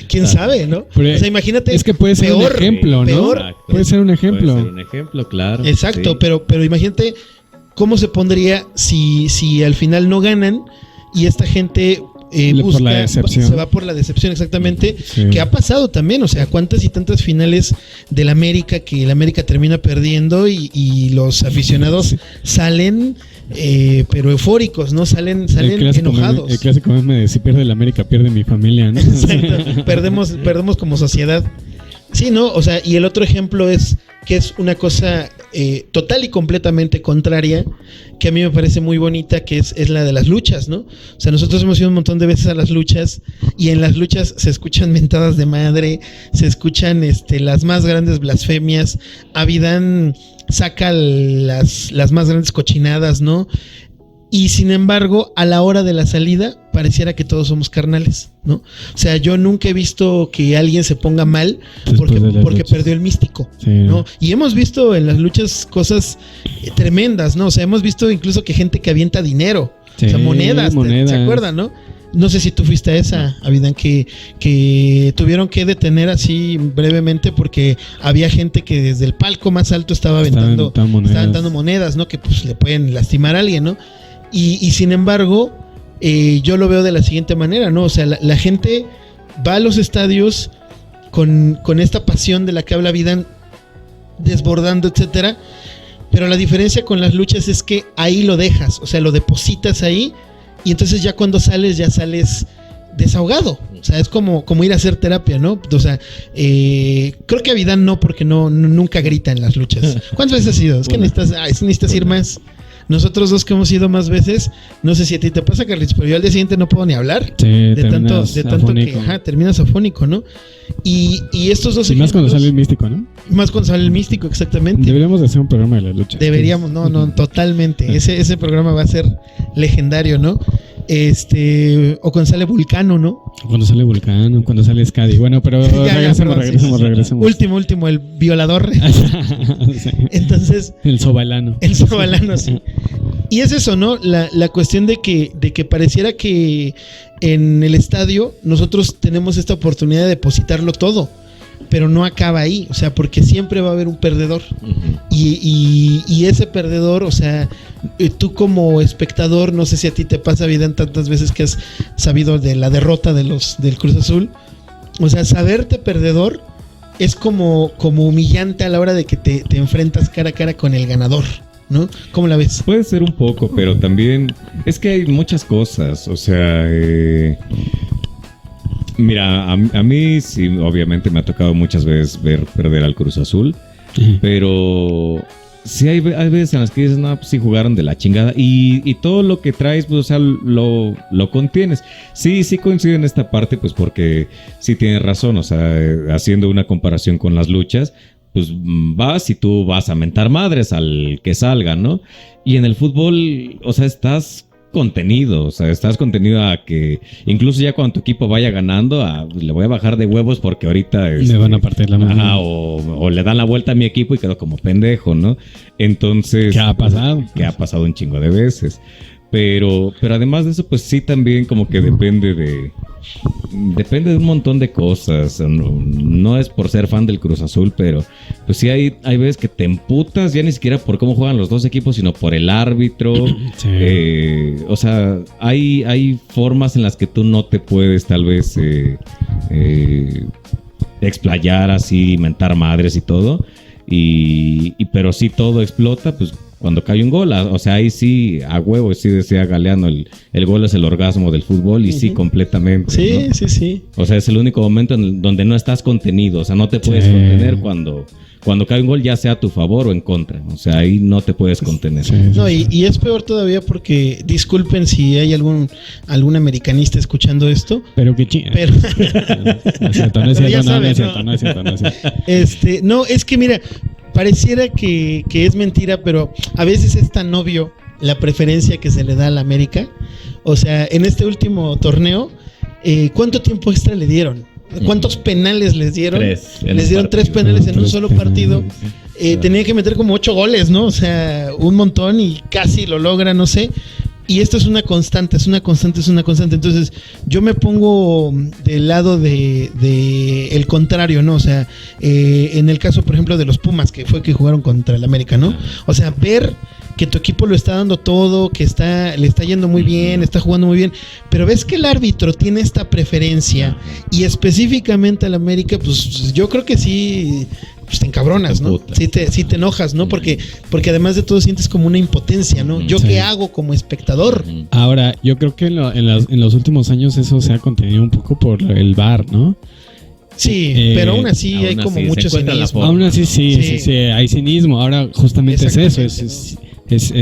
A: ¿Quién sabe, no?
B: Pero
A: o sea, imagínate.
B: Es que puede ser un ejemplo, ¿no? Puede ser un ejemplo.
C: Puede ser un ejemplo, claro.
A: Exacto, sí. pero imagínate cómo se pondría si al final no ganan y esta gente
B: por la decepción.
A: se va por la decepción, exactamente,
B: Sí.
A: que ha pasado también, o sea, cuántas y tantas finales del América que el América termina perdiendo y los aficionados salen pero eufóricos, ¿no? Salen enojados.
B: El clásico meme de si pierde el América, pierde mi familia, ¿no?
A: Exacto. Perdemos como sociedad. Sí, ¿no? O sea, y el otro ejemplo es que es una cosa total y completamente contraria, que a mí me parece muy bonita, que es la de las luchas, ¿no? O sea, nosotros hemos ido un montón de veces a las luchas y en las luchas se escuchan mentadas de madre, se escuchan las más grandes blasfemias, Avidán saca las más grandes cochinadas, ¿no? Y sin embargo, a la hora de la salida, pareciera que todos somos carnales, ¿no? O sea, yo nunca he visto que alguien se ponga mal porque perdió el místico,
B: sí,
A: ¿no? Y hemos visto en las luchas cosas tremendas, ¿no? O sea, hemos visto incluso que gente que avienta dinero,
B: sí,
A: o sea, monedas. ¿Se acuerdan, no? No sé si tú fuiste a esa, Avidán, que tuvieron que detener así brevemente porque había gente que desde el palco más alto estaba aventando monedas, ¿no? Que pues le pueden lastimar a alguien, ¿no? Y sin embargo, yo lo veo de la siguiente manera, ¿no? O sea, la gente va a los estadios con esta pasión de la que habla Avidán, desbordando, etcétera. Pero la diferencia con las luchas es que ahí lo dejas, o sea, lo depositas ahí y entonces ya cuando sales, ya sales desahogado. O sea, es como ir a hacer terapia, ¿no? O sea, creo que Avidán no, porque nunca grita en las luchas. ¿Cuántas veces has ido? Es que necesitas ir más. Nosotros dos que hemos ido más veces, no sé si a ti te pasa, Carlitos, pero yo al día siguiente no puedo ni hablar.
B: Sí,
A: de tanto
B: afónico.
A: Que terminas afónico, ¿no? Y estos dos
B: y más cuando sale el místico, ¿no?
A: Más cuando sale el místico, exactamente.
B: Deberíamos de hacer un programa de la lucha.
A: Deberíamos, no, totalmente. Ese programa va a ser legendario, ¿no? O cuando sale Vulcano, ¿no?
B: Cuando sale Vulcano, cuando sale Skadi. Bueno, pero regresemos.
A: Último, el violador.
B: Sí.
A: Entonces,
B: el sobalano,
A: sí. Y es eso, ¿no? La cuestión de que pareciera que en el estadio nosotros tenemos esta oportunidad de depositarlo todo, pero no acaba ahí, o sea, porque siempre va a haber un perdedor. Y ese perdedor, o sea, tú como espectador, no sé si a ti te pasa, Avidán, tantas veces que has sabido de la derrota del Cruz Azul, o sea, saberte perdedor es como humillante a la hora de que te enfrentas cara a cara con el ganador, ¿no? ¿Cómo la ves?
C: Puede ser un poco, pero también es que hay muchas cosas, o sea, mira, a mí sí, obviamente me ha tocado muchas veces ver perder al Cruz Azul, pero sí hay veces en las que dices, no, pues sí jugaron de la chingada y todo lo que traes, pues, o sea, lo contienes. Sí coincido en esta parte, pues porque sí tienes razón, o sea, haciendo una comparación con las luchas, pues vas y tú vas a mentar madres al que salga, ¿no? Y en el fútbol, o sea, estás contenido a que incluso ya cuando tu equipo vaya ganando, le voy a bajar de huevos porque ahorita
B: me van a partir la mano.
C: O le dan la vuelta a mi equipo y quedo como pendejo, ¿no? Entonces,
B: ¿qué ha pasado?
C: Que ha pasado un chingo de veces. Pero además de eso, pues sí también como que depende de un montón de cosas. No es por ser fan del Cruz Azul, pero pues sí hay veces que te emputas ya ni siquiera por cómo juegan los dos equipos, sino por el árbitro.
B: Sí.
C: O sea, hay formas en las que tú no te puedes tal vez explayar así, mentar madres y todo. Pero si todo explota, pues cuando cae un gol, o sea, ahí sí, a huevo, sí decía Galeano, el gol es el orgasmo del fútbol y sí, completamente.
A: Sí,
C: ¿no?
A: sí.
C: O sea, es el único momento en donde no estás contenido, o sea, no te puedes contener cuando cae un gol, ya sea a tu favor o en contra. O sea, ahí no te puedes contener.
A: No, y es peor todavía porque, disculpen si hay algún americanista escuchando esto.
B: Pero qué chido.
A: Pero
B: no es cierto.
A: No, es que mira, pareciera que es mentira, pero a veces es tan obvio la preferencia que se le da a la América. O sea, en este último torneo, ¿cuánto tiempo extra le dieron? ¿Cuántos penales les dieron? Les dieron 3 penales en un solo partido. Tenía que meter como 8 goles, ¿no? O sea, un montón y casi lo logra, no sé. Y esto es una constante. Entonces, yo me pongo del lado de el contrario, ¿no? O sea, en el caso, por ejemplo, de los Pumas, que fue que jugaron contra el América, ¿no? O sea, ver que tu equipo lo está dando todo, que le está yendo muy bien, está jugando muy bien, pero ves que el árbitro tiene esta preferencia y específicamente al América, pues yo creo que sí, pues te encabronas, ¿no? Sí te enojas, ¿no? Porque además de todo sientes como una impotencia, ¿no? ¿Yo qué hago como espectador?
B: Ahora, yo creo que en los últimos años eso se ha contenido un poco por el VAR, ¿no?
A: Sí, pero aún así hay como mucho cinismo.
B: Aún así sí, hay cinismo. Ahora justamente es eso, es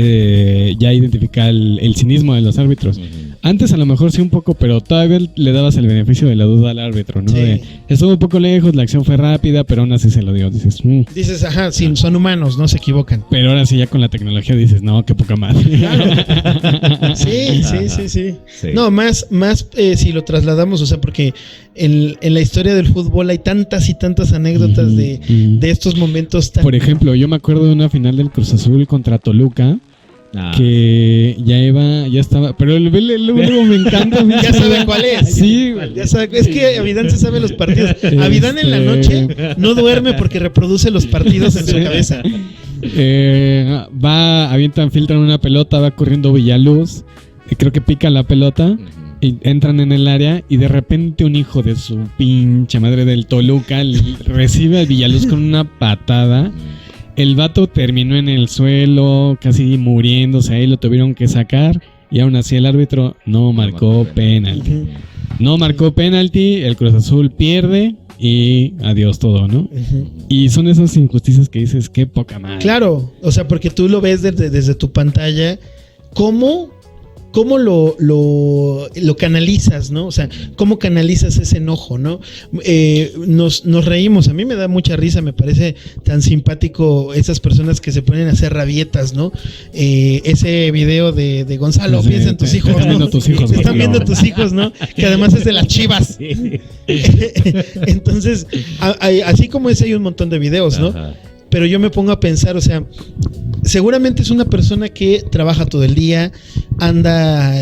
B: ya identificar el cinismo de los árbitros. Antes a lo mejor sí un poco, pero todavía le dabas el beneficio de la duda al árbitro, ¿no?
A: Sí.
B: Estuvo un poco lejos, la acción fue rápida, pero aún así se lo dio. Dices,
A: ajá, sí, son humanos, no se equivocan.
B: Pero ahora sí ya con la tecnología dices, no, qué poca madre.
A: Claro. Sí. No, más si lo trasladamos, o sea, porque en la historia del fútbol hay tantas y tantas anécdotas de estos momentos tan...
B: Por ejemplo, yo me acuerdo de una final del Cruz Azul contra Toluca, que ya estaba, pero luego me encanta.
A: Ya sabe cuál es.
B: Sí,
A: ya sabe, es que Avidán se sabe los partidos. Avidán en la noche no duerme porque reproduce los partidos en su cabeza.
B: Filtran una pelota, va corriendo Villaluz, creo que pica la pelota y entran en el área y de repente un hijo de su pinche madre del Toluca recibe al Villaluz con una patada. El vato terminó en el suelo, casi muriéndose, ahí lo tuvieron que sacar y aún así el árbitro no marcó penalti. No marcó penalti, el Cruz Azul pierde y adiós todo, ¿no? Y son esas injusticias que dices, qué poca madre.
A: Claro, o sea, porque tú lo ves desde tu pantalla, ¿cómo lo canalizas, ¿no? O sea, ¿cómo canalizas ese enojo, ¿no? Nos reímos, a mí me da mucha risa, me parece tan simpático esas personas que se ponen a hacer rabietas, ¿no? Ese video de Gonzalo, piensa en tus hijos, ¿no? Están viendo tus hijos, ¿no? Que además es de las Chivas. Entonces, así como ese hay un montón de videos, ¿no? Ajá. Pero yo me pongo a pensar, o sea, seguramente es una persona que trabaja todo el día, anda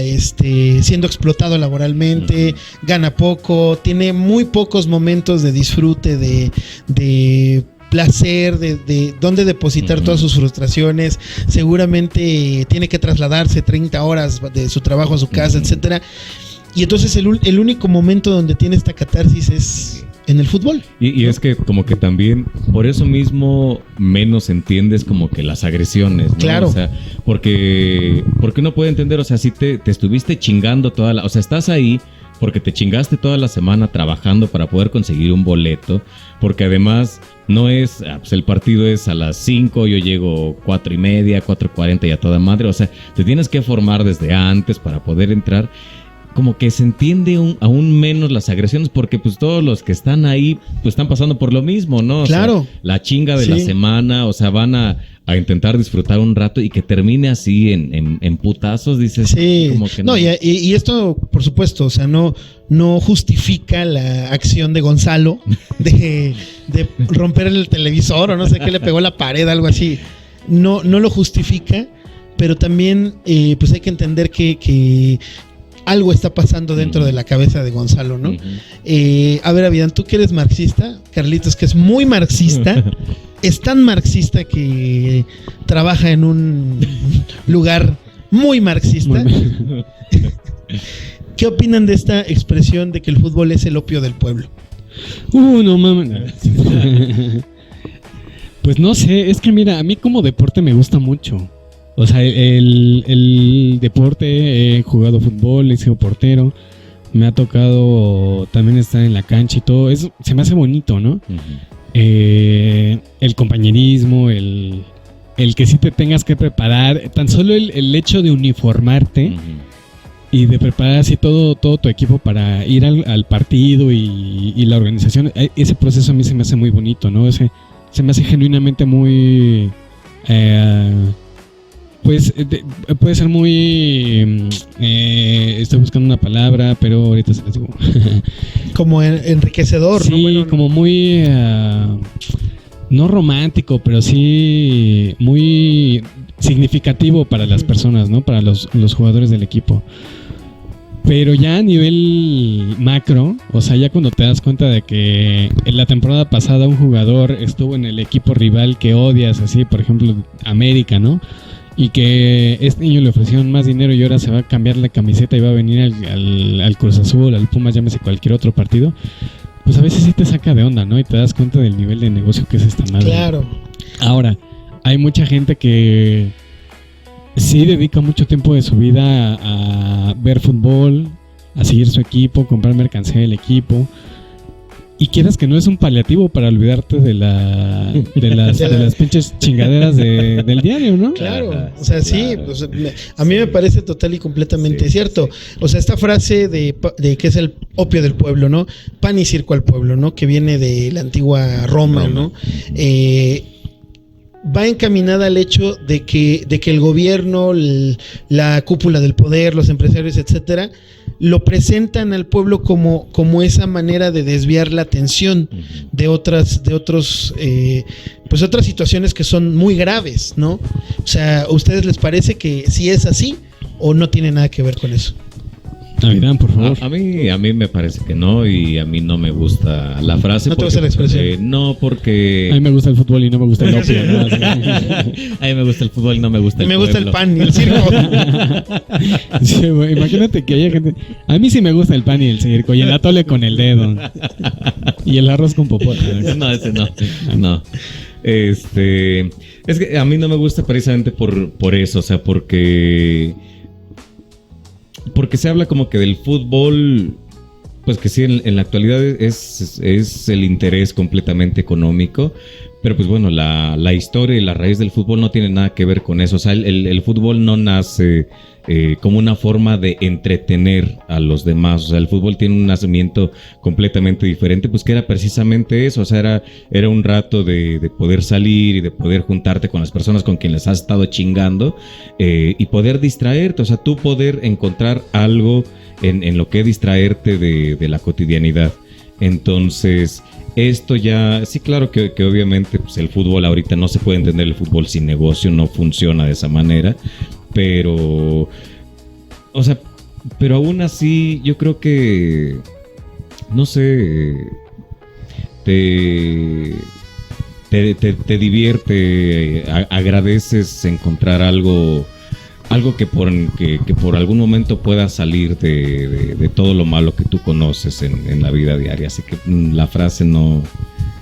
A: siendo explotado laboralmente, gana poco, tiene muy pocos momentos de disfrute, de placer, de dónde depositar todas sus frustraciones. Seguramente tiene que trasladarse 30 horas de su trabajo a su casa, etcétera. Y entonces el único momento donde tiene esta catarsis es en el fútbol.
C: Y es que como que también por eso mismo menos entiendes como que las agresiones, ¿no?
A: Claro.
C: O sea, porque uno puede entender, o sea, si te estuviste chingando o sea, estás ahí porque te chingaste toda la semana trabajando para poder conseguir un boleto, porque además no es, pues el partido es a las 5, yo llego 4:30, 4:40 y a toda madre, o sea, te tienes que formar desde antes para poder entrar. Como que se entiende aún menos las agresiones porque pues todos los que están ahí pues están pasando por lo mismo, ¿no? O
A: claro.
C: sea, la chinga de la semana, o sea, van a intentar disfrutar un rato y que termine así en putazos, dices.
A: Sí,
C: como que
A: no. Y esto, por supuesto, o sea, no justifica la acción de Gonzalo de romper el televisor o no sé qué, le pegó la pared, algo así. No lo justifica, pero también pues hay que entender que algo está pasando dentro de la cabeza de Gonzalo, ¿no? A ver, Avidán, tú que eres marxista, Carlitos, que es muy marxista, es tan marxista que trabaja en un lugar muy marxista. ¿Qué opinan de esta expresión de que el fútbol es el opio del pueblo?
B: No mames. Pues no sé, es que mira, a mí como deporte me gusta mucho. O sea, el deporte, he jugado fútbol, he sido portero, me ha tocado también estar en la cancha y todo, eso se me hace bonito, ¿no? El compañerismo, el que sí te tengas que preparar, tan solo el hecho de uniformarte y de preparar así todo tu equipo para ir al partido y la organización, ese proceso a mí se me hace muy bonito, ¿no? Se me hace genuinamente muy... Pues puede ser muy... estoy buscando una palabra, pero ahorita se las digo.
A: Como enriquecedor,
B: sí,
A: ¿no? Bueno,
B: como muy... no romántico, pero sí muy significativo para las personas, ¿no? Para los jugadores del equipo. Pero ya a nivel macro, o sea, ya cuando te das cuenta de que en la temporada pasada un jugador estuvo en el equipo rival que odias, así, por ejemplo, América, ¿no? y que este niño le ofrecieron más dinero y ahora se va a cambiar la camiseta y va a venir al Cruz Azul, al Pumas, llámese cualquier otro partido, pues a veces sí te saca de onda, ¿no? Y te das cuenta del nivel de negocio que es esta madre.
A: Claro.
B: Ahora, hay mucha gente que sí dedica mucho tiempo de su vida a ver fútbol, a seguir su equipo, comprar mercancía del equipo. Y quieras que no, es un paliativo para olvidarte de las pinches chingaderas del diario, ¿no?
A: Claro, o sea, sí, o sea, a mí me parece total y completamente cierto. O sea, esta frase de que es el opio del pueblo, ¿no? Pan y circo al pueblo, ¿no? Que viene de la antigua Roma, ¿no? Va encaminada al hecho de que el gobierno, la cúpula del poder, los empresarios, etcétera, lo presentan al pueblo como esa manera de desviar la atención de otras situaciones que son muy graves, ¿no? O sea, ¿a ustedes les parece que sí es así o no tiene nada que ver con eso?
B: Navidad, por favor.
C: A mí me parece que no, y a mí no me gusta la frase.
A: ¿No te gusta la expresión?
C: No, porque...
B: A mí me gusta el fútbol y no me gusta el opio, ¿no?
C: A mí me gusta el fútbol y no me gusta el pueblo.
A: Me gusta el pan y el circo.
B: Sí, güey, imagínate que haya gente... A mí sí me gusta el pan y el circo, y el atole con el dedo. Y el arroz con popote.
C: No, ese no. No. Es que a mí no me gusta precisamente por eso, o sea, porque se habla como que del fútbol, pues que sí, en la actualidad es el interés completamente económico, pero pues bueno, la historia y la raíz del fútbol no tiene nada que ver con eso. O sea, el fútbol no nace como una forma de entretener a los demás. O sea, el fútbol tiene un nacimiento completamente diferente, pues que era precisamente eso. O sea, era un rato de poder salir y de poder juntarte con las personas con quienes has estado chingando, y poder distraerte. O sea, tú poder encontrar algo en lo que distraerte de la cotidianidad. Entonces, esto ya, sí, claro que obviamente pues el fútbol ahorita no se puede entender el fútbol sin negocio, no funciona de esa manera, pero, o sea, pero aún así yo creo que, no sé, te divierte, agradeces encontrar algo que por algún momento pueda salir de todo lo malo que tú conoces en la vida diaria. Así que la frase no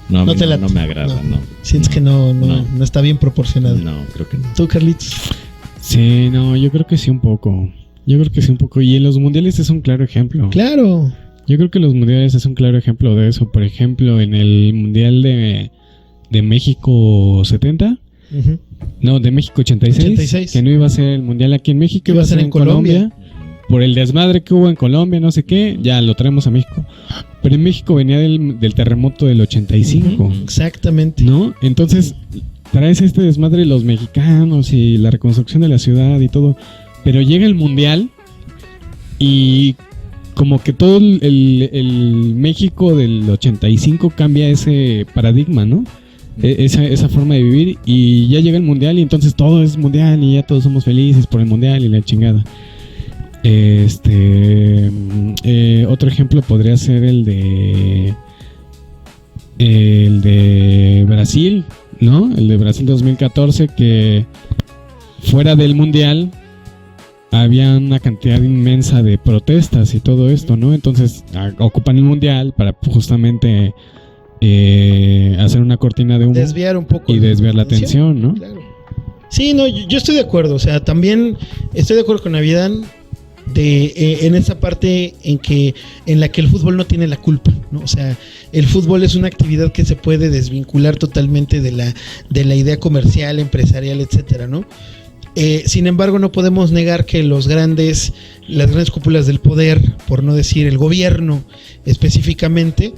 C: me agrada, no.
A: Sientes que no está bien proporcionado.
C: No, creo que no.
A: ¿Tú, Carlitos?
B: Sí, no, yo creo que sí un poco. Y en los mundiales es un claro ejemplo.
A: Claro.
B: Yo creo que los mundiales es un claro ejemplo de eso. Por ejemplo, en el mundial de México 70... Uh-huh. No, de México 86, que no iba a ser el mundial aquí en México,
A: iba a ser en Colombia.
B: Por el desmadre que hubo en Colombia, no sé qué, ya lo traemos a México. Pero en México venía del terremoto del 85.
A: Uh-huh. Exactamente.
B: ¿No? Entonces, traes este desmadre los mexicanos y la reconstrucción de la ciudad y todo. Pero llega el mundial y como que todo el México del 85 cambia ese paradigma, ¿no? Esa forma de vivir, y ya llega el mundial y entonces todo es mundial y ya todos somos felices por el mundial y la chingada. Otro ejemplo podría ser el de Brasil, ¿no? El de Brasil 2014, que fuera del mundial había una cantidad inmensa de protestas y todo esto, ¿no? Entonces ocupan el mundial para justamente hacer una cortina de humo,
A: desviar un poco
B: y desviar la atención, ¿no?
A: Claro. Sí, no, yo estoy de acuerdo. O sea, también estoy de acuerdo con Navidad en esa parte en la que el fútbol no tiene la culpa, ¿no? O sea, el fútbol es una actividad que se puede desvincular totalmente de la idea comercial, empresarial, etcétera, ¿no? Sin embargo, no podemos negar que las grandes cúpulas del poder, por no decir el gobierno específicamente,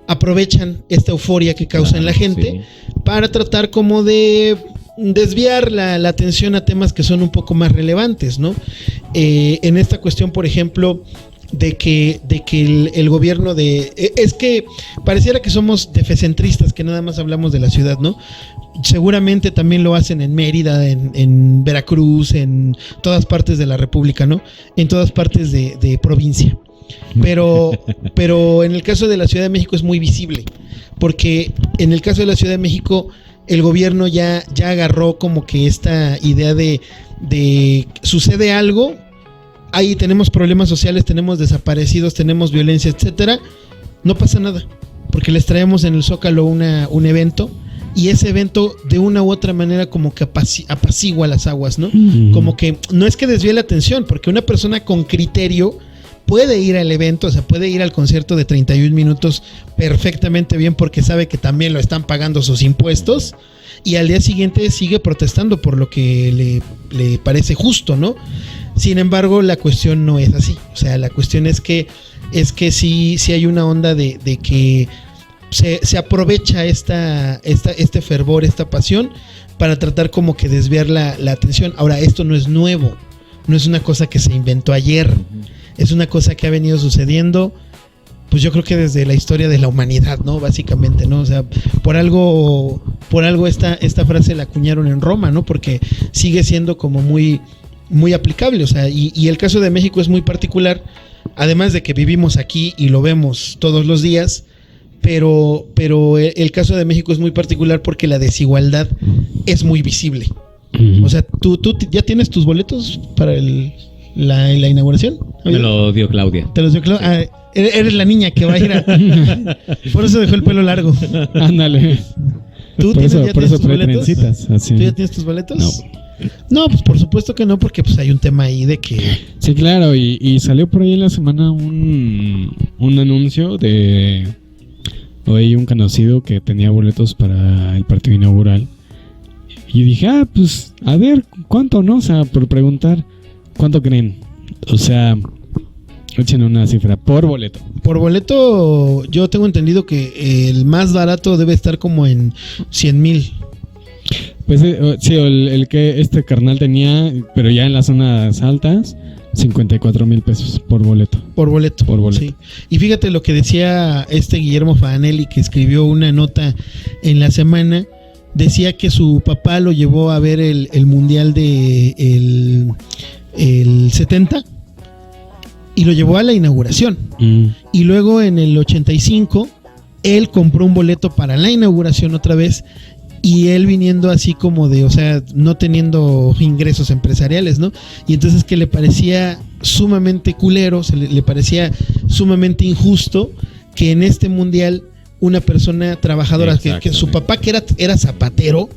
A: aprovechan esta euforia que causa en la gente, sí, para tratar como de desviar la atención a temas que son un poco más relevantes, ¿no? En esta cuestión, por ejemplo, de que el gobierno es que pareciera que somos defecentristas, que nada más hablamos de la ciudad, ¿no? Seguramente también lo hacen en Mérida, en Veracruz, en todas partes de la República, ¿no? En todas partes de provincia. Pero en el caso de la Ciudad de México es muy visible, porque en el caso de la Ciudad de México el gobierno ya agarró como que esta idea de sucede algo, ahí tenemos problemas sociales, tenemos desaparecidos, tenemos violencia, etcétera, no pasa nada, porque les traemos en el Zócalo un evento, y ese evento de una u otra manera como que apacigua las aguas, ¿no? Como que no es que desvíe la atención, porque una persona con criterio puede ir al evento, o sea, puede ir al concierto de 31 minutos perfectamente bien porque sabe que también lo están pagando sus impuestos, y al día siguiente sigue protestando por lo que le parece justo, ¿no? Sin embargo, la cuestión no es así. O sea, la cuestión es que sí hay una onda de que se aprovecha este fervor, esta pasión, para tratar como que desviar la atención. Ahora, esto no es nuevo, no es una cosa que se inventó ayer, es una cosa que ha venido sucediendo, pues yo creo que desde la historia de la humanidad, ¿no? Básicamente, ¿no? O sea, por algo esta frase la acuñaron en Roma, ¿no? Porque sigue siendo como muy, muy aplicable, o sea, y el caso de México es muy particular, además de que vivimos aquí y lo vemos todos los días, pero el caso de México es muy particular porque la desigualdad es muy visible. O sea, ¿tú ya tienes tus boletos para la inauguración?
C: Me lo dio Claudia.
A: ¿Te los dio Claudia? Ah, eres la niña que va a ir Por eso dejó el pelo largo.
B: Ándale.
A: ¿Tú
B: por
A: ya
B: eso
A: tienes tus boletos?
B: Trencitas, así.
A: ¿Tú ya tienes tus boletos?
B: No.
A: No, pues por supuesto que no, porque pues hay un tema ahí de que...
B: Sí, claro, y salió por ahí en la semana un anuncio de hoy un conocido que tenía boletos para el partido inaugural. Y dije, pues, a ver, ¿cuánto, no? O sea, por preguntar, ¿cuánto creen? O sea, echen una cifra por boleto.
A: Por boleto, yo tengo entendido que el más barato debe estar como en 100,000.
B: Pues sí, el que este carnal tenía, pero ya en las zonas altas, 54,000 pesos por boleto.
A: Por boleto. Sí. Y fíjate lo que decía Guillermo Fanelli, que escribió una nota en la semana. Decía que su papá lo llevó a ver el mundial de el 70 y lo llevó a la inauguración. Y luego en el 85 él compró un boleto para la inauguración otra vez. Y él viniendo así como de, o sea, no teniendo ingresos empresariales, ¿no? Y entonces que le parecía sumamente culero, le parecía sumamente injusto que en este mundial una persona trabajadora, que su papá que era zapatero,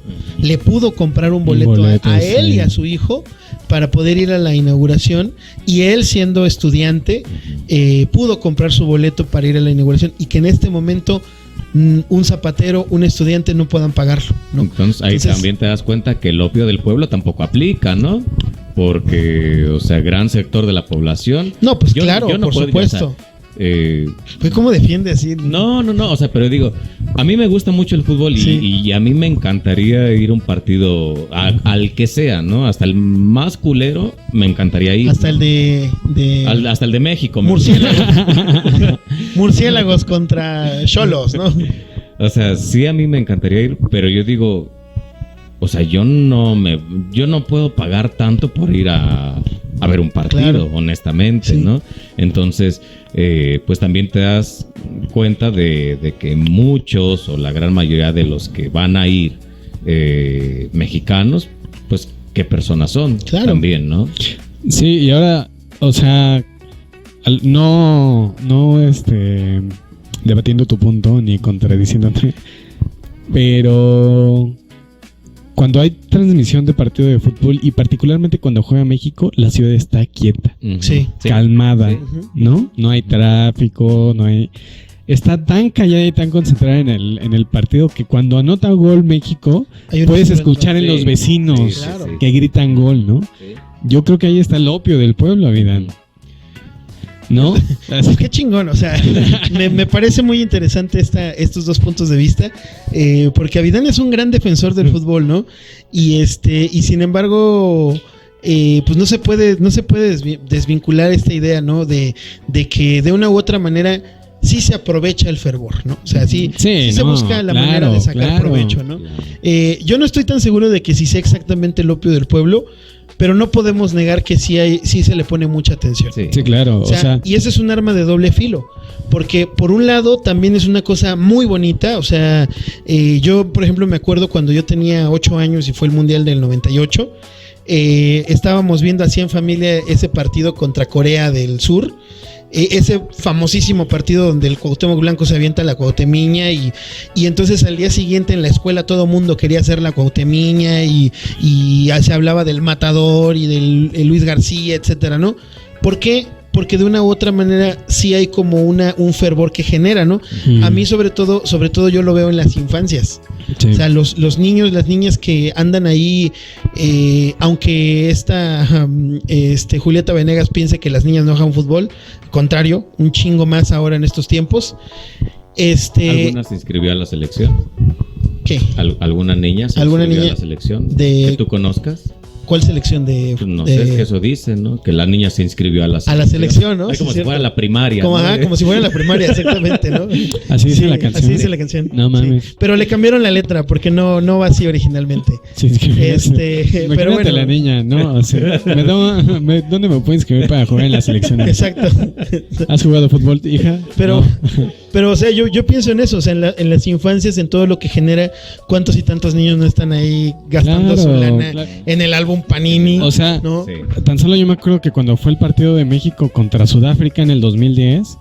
A: le pudo comprar un boleto a él y a su hijo para poder ir a la inauguración, y él siendo estudiante pudo comprar su boleto para ir a la inauguración, y que en este momento un zapatero, un estudiante no puedan pagarlo, ¿no?
C: Entonces también te das cuenta que el opio del pueblo tampoco aplica, ¿no? Porque, o sea, gran sector de la población.
A: No, pues claro, por supuesto. Pues ¿cómo defiende así?
C: No, o sea, pero digo, a mí me gusta mucho el fútbol y a mí me encantaría ir a un partido al que sea, ¿no? Hasta el más culero me encantaría ir.
A: Hasta el
C: hasta el de México.
A: Murciélagos contra Xolos, ¿no?
C: O sea, sí, a mí me encantaría ir, pero yo digo, o sea, yo no puedo pagar tanto por ir a ver un partido, claro, honestamente, sí, ¿no? Entonces, pues también te das cuenta de que muchos o la gran mayoría de los que van a ir mexicanos, pues qué personas son, claro, también, ¿no?
B: Sí, y ahora, o sea, no debatiendo tu punto ni contradiciéndote, pero cuando hay transmisión de partido de fútbol y particularmente cuando juega México, la ciudad está quieta, calmada, ¿no? No hay tráfico, está tan callada y tan concentrada en el partido que cuando anota gol México puedes escuchar en los vecinos que gritan gol, ¿no? Sí. Yo creo que ahí está el opio del pueblo, Avidán, ¿no?
A: Pues qué chingón, o sea, me parece muy interesante estos dos puntos de vista, porque Avidán es un gran defensor del fútbol, ¿no? Y sin embargo, pues no se puede desvincular esta idea, ¿no? De que de una u otra manera sí se aprovecha el fervor, ¿no? O sea, sí se busca la manera de sacar provecho, ¿no? Yo no estoy tan seguro de que sí sea exactamente el opio del pueblo, pero no podemos negar que sí se le pone mucha atención.
B: Sí, claro.
A: O sea, y ese es un arma de doble filo, porque por un lado también es una cosa muy bonita. O sea, yo, por ejemplo, me acuerdo cuando yo tenía 8 años y fue el Mundial del 98, estábamos viendo así en familia ese partido contra Corea del Sur. Ese famosísimo partido donde el Cuauhtémoc Blanco se avienta la cuauhtemiña y entonces al día siguiente en la escuela todo mundo quería hacer la cuauhtemiña y se hablaba del Matador y del Luis García, etcétera, ¿no? ¿Por qué? Porque de una u otra manera sí hay como un fervor que genera, ¿no? A mí sobre todo yo lo veo en las infancias. Sí. O sea, los niños, las niñas que andan ahí, aunque Julieta Venegas piense que las niñas no juegan fútbol, contrario, un chingo más ahora en estos tiempos.
C: ¿Alguna se inscribió a la selección?
A: ¿Qué?
C: ¿Alguna niña se inscribió a la selección? ¿Que tú conozcas?
A: ¿Cuál selección de...?
C: Pues no sé, es que eso dice, ¿no? Que la niña se inscribió a la selección.
A: A la selección, ¿no?
C: Es como si fuera la primaria.
A: Como si fuera la primaria, exactamente, ¿no?
B: Así dice la canción.
A: Así dice la canción.
B: No mames.
A: Sí. Pero le cambiaron la letra porque no va así originalmente.
B: Sí,
A: pero bueno.
B: La niña, ¿no? O sea, ¿dónde me puedo inscribir para jugar en la selección?
A: Exacto.
B: ¿Has jugado fútbol, hija?
A: Pero,
B: no.
A: Pero o sea, yo pienso en eso, o sea, en las infancias, en todo lo que genera, cuántos y tantos niños no están ahí gastando su lana en el álbum Panini.
B: O sea,
A: ¿no?
B: Sí. Tan solo yo me acuerdo que cuando fue el partido de México contra Sudáfrica en el 2010,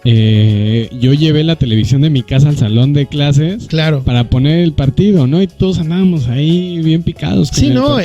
B: yo llevé la televisión de mi casa al salón de clases,
A: claro,
B: para poner el partido, ¿no? Y todos andábamos ahí bien picados.
A: Sí, no,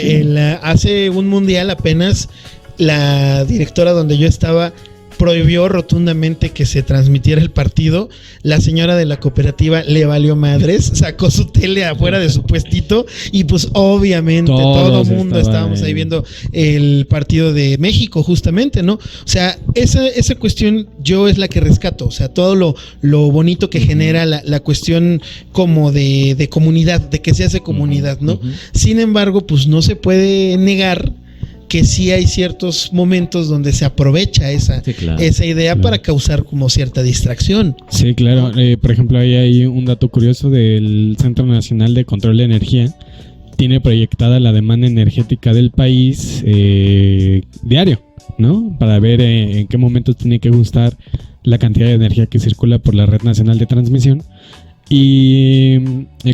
A: hace un mundial apenas la directora donde yo estaba prohibió rotundamente que se transmitiera el partido. La señora de la cooperativa le valió madres, sacó su tele afuera de su puestito y pues obviamente todo el mundo estábamos ahí viendo el partido de México justamente, ¿no? O sea, esa cuestión yo es la que rescato, o sea, todo lo bonito que genera la cuestión como de comunidad, de que se hace comunidad, ¿no? Sin embargo, pues no se puede negar que sí hay ciertos momentos donde se aprovecha esa idea para causar como cierta distracción.
B: Sí, claro. Por ejemplo, ahí hay un dato curioso del Centro Nacional de Control de Energía. Tiene proyectada la demanda energética del país diario, ¿no? Para ver en qué momentos tiene que ajustar la cantidad de energía que circula por la Red Nacional de Transmisión. Y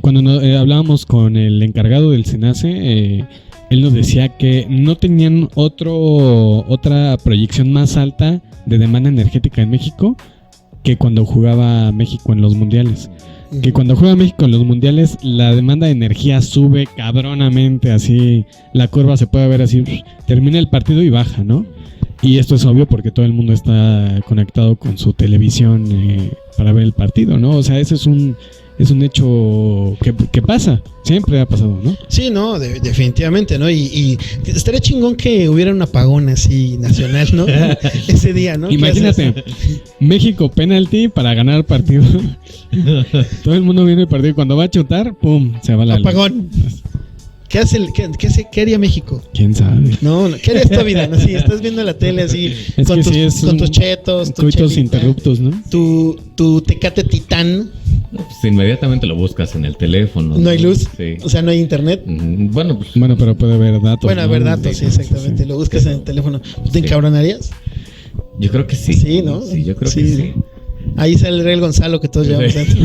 B: cuando hablábamos con el encargado del SENACE, él nos decía que no tenían otra proyección más alta de demanda energética en México que cuando jugaba México en los mundiales. Que cuando juega México en los mundiales, la demanda de energía sube cabronamente, así la curva se puede ver así, termina el partido y baja, ¿no? Y esto es obvio porque todo el mundo está conectado con su televisión para ver el partido, ¿no? O sea, ese es un hecho que pasa, siempre ha pasado, ¿no?
A: Sí, no, definitivamente, ¿no? Y estaría chingón que hubiera un apagón así nacional, ¿no? Ese día, ¿no?
B: Imagínate, México penalti para ganar partido. Todo el mundo viene el partido y cuando va a chutar, ¡pum! Se va la
A: apagón.
B: luz.
A: ¿Qué haría México?
B: ¿Quién sabe?
A: No, ¿qué haría esta vida? ¿No? Si estás viendo la tele así con tus chetos,
B: coitos interruptos, ¿no?
A: Tu Tecate Titán.
C: Pues inmediatamente lo buscas en el teléfono.
A: ¿No hay luz? Sí. O sea, no hay internet.
B: Bueno, pero puede haber datos.
A: Bueno, haber datos, sí, exactamente. Sí. Lo buscas en el teléfono. ¿Te encabronarías?
C: Yo creo que sí.
A: Sí, ¿no?
C: Sí, yo creo que sí.
A: Ahí sale el Gonzalo que todos llevamos dentro.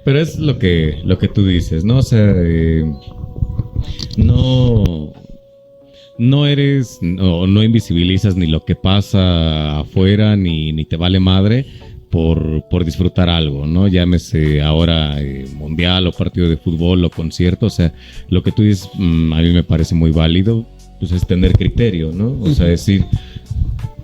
C: Pero es lo que tú dices, ¿no? O sea, no eres, no invisibilizas ni lo que pasa afuera, ni te vale madre por disfrutar algo, ¿no? Llámese ahora mundial o partido de fútbol o concierto. O sea, lo que tú dices a mí me parece muy válido, pues es tener criterio, ¿no? O sea, decir,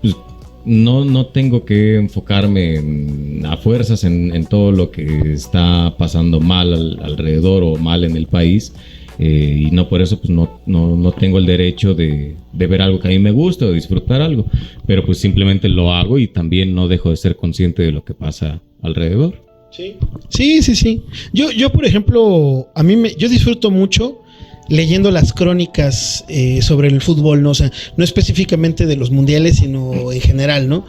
C: pues, no tengo que enfocarme a fuerzas en todo lo que está pasando mal alrededor o mal en el país, y no por eso pues no tengo el derecho de ver algo que a mí me gusta o disfrutar algo, pero pues simplemente lo hago y también no dejo de ser consciente de lo que pasa alrededor.
A: Sí. Yo por ejemplo, yo disfruto mucho leyendo las crónicas sobre el fútbol, ¿no? O sea, no específicamente de los mundiales, sino en general, ¿no?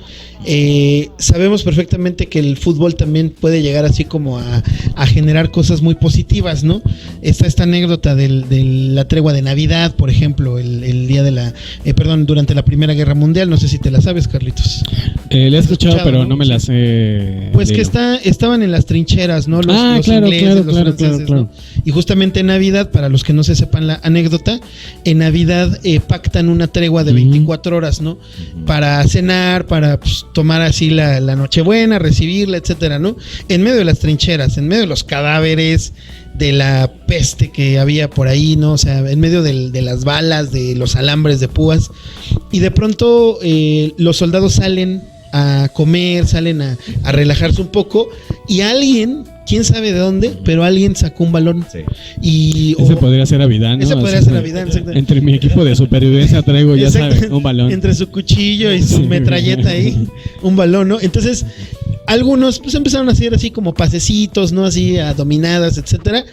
A: Sabemos perfectamente que el fútbol también puede llegar así como a generar cosas muy positivas, ¿no? Está esta anécdota de la tregua de Navidad, por ejemplo, el día de durante la Primera Guerra Mundial. No sé si te la sabes, Carlitos.
B: Le he escuchado, pero no me la sé.
A: Pues que estaban en las trincheras, ¿no? Los ingleses, los franceses, ¿no? Y justamente en Navidad, para los que no se sepan la anécdota, en Navidad pactan una tregua de 24 horas, ¿no? Para cenar, para pues, tomar así la Nochebuena, recibirla, etcétera, ¿no? En medio de las trincheras, en medio de los cadáveres, de la peste que había por ahí, ¿no? O sea, en medio de las balas, de los alambres de púas. Y de pronto los soldados salen a comer, salen a relajarse un poco, y alguien, quién sabe de dónde, pero alguien sacó un balón.
B: Sí. Ese podría ser Avidán, ¿no?
A: Ese podría ser Avidán,
B: entre mi equipo de supervivencia traigo, ya sabes, un balón.
A: Entre su cuchillo y su metralleta ahí, un balón, ¿no? Entonces, algunos pues empezaron a hacer así como pasecitos, ¿no? Así a dominadas, etcétera.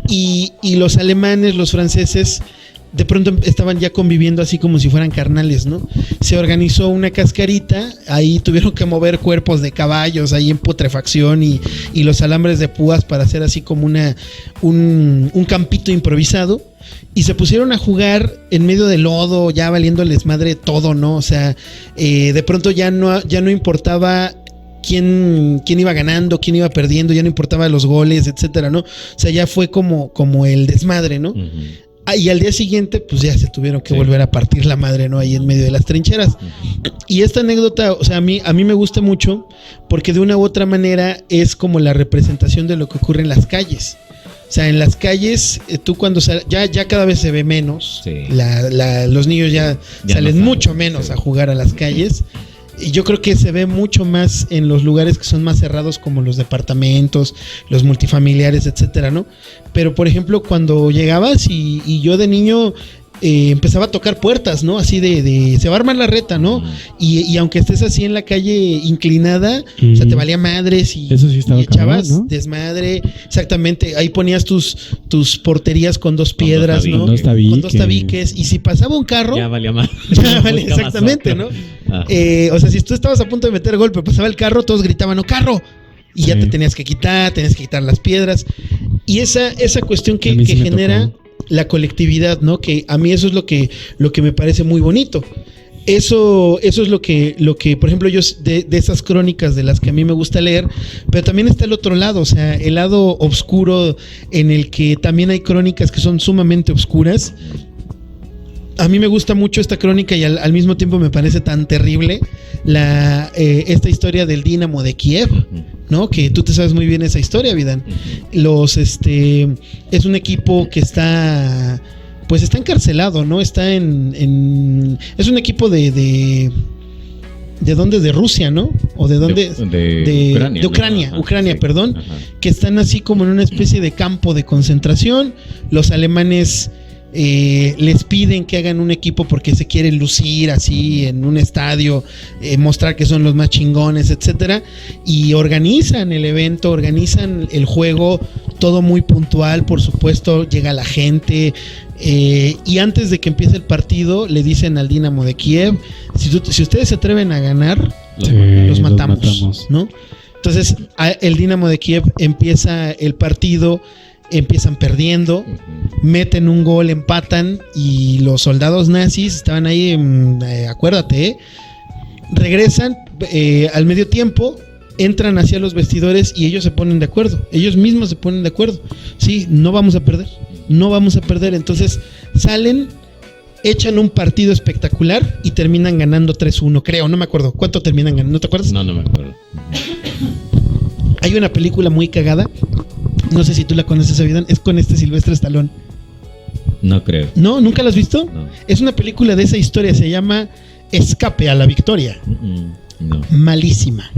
A: Y los alemanes, los franceses, de pronto estaban ya conviviendo así como si fueran carnales, ¿no? Se organizó una cascarita, ahí tuvieron que mover cuerpos de caballos ahí en putrefacción y los alambres de púas para hacer así como un campito improvisado, y se pusieron a jugar en medio del lodo, ya valiéndoles madre todo, ¿no? O sea, de pronto ya no importaba quién iba ganando, quién iba perdiendo, ya no importaba los goles, etcétera, ¿no? O sea, ya fue como el desmadre, ¿no? Y al día siguiente, pues ya se tuvieron que volver a partir la madre, ¿no? Ahí en medio de las trincheras. Y esta anécdota, o sea, a mí me gusta mucho porque de una u otra manera es como la representación de lo que ocurre en las calles. O sea, en las calles, tú cuando ya cada vez se ve menos. Sí. Los niños ya salen mucho menos a jugar a las calles. Y yo creo que se ve mucho más en los lugares que son más cerrados, como los departamentos, los multifamiliares, etcétera, ¿no? Pero, por ejemplo, cuando llegabas y yo de niño empezaba a tocar puertas, ¿no? Así de se va a armar la reta, ¿no? Y aunque estés así en la calle inclinada, o sea, te valía madres y,
B: eso sí estaba
A: y echabas
B: cabrón, ¿no?
A: Desmadre. Exactamente, ahí ponías tus porterías con dos piedras, ¿no? Con dos tabiques. Y si pasaba un carro,
C: ya valía más.
A: Ya valía, exactamente, ¿no? O sea, si tú estabas a punto de meter golpe, pasaba el carro, todos gritaban, ¡no, carro! Y ya te tenías que quitar las piedras. Y esa cuestión que genera la colectividad, ¿no? Que a mí eso es lo que me parece muy bonito. Eso es lo que, por ejemplo, yo de esas crónicas de las que a mí me gusta leer, pero también está el otro lado, o sea, el lado oscuro en el que también hay crónicas que son sumamente oscuras. A mí me gusta mucho esta crónica y al mismo tiempo me parece tan terrible esta historia del Dinamo de Kiev, ¿no? Que tú te sabes muy bien esa historia, Vidán. Es un equipo que está encarcelado, ¿no? Está es un equipo ¿de dónde? De Rusia, ¿no? ¿O de dónde? De Ucrania, ¿no? Ucrania, sí. Perdón. Ajá. Que están así como en una especie de campo de concentración. Los alemanes les piden que hagan un equipo porque se quieren lucir así en un estadio, mostrar que son los más chingones, etcétera, y organizan el evento, organizan el juego, todo muy puntual, por supuesto, llega la gente, y antes de que empiece el partido le dicen al Dinamo de Kiev, si ustedes se atreven a ganar, los matamos, ¿no? Entonces el Dinamo de Kiev empieza el partido, empiezan perdiendo, meten un gol, empatan, y los soldados nazis estaban ahí, acuérdate, regresan al medio tiempo, entran hacia los vestidores y ellos se ponen de acuerdo, ellos mismos se ponen de acuerdo, sí, no vamos a perder, entonces salen, echan un partido espectacular y terminan ganando 3-1, creo, no me acuerdo, ¿cuánto terminan ganando? ¿No te acuerdas?
C: No me acuerdo.
A: Hay una película muy cagada, no sé si tú la conoces, Avidán, es con Sylvester Stallone.
C: No creo.
A: ¿No? ¿Nunca la has visto?
C: No.
A: Es una película de esa historia, se llama Escape a la Victoria.
C: No.
A: Malísima.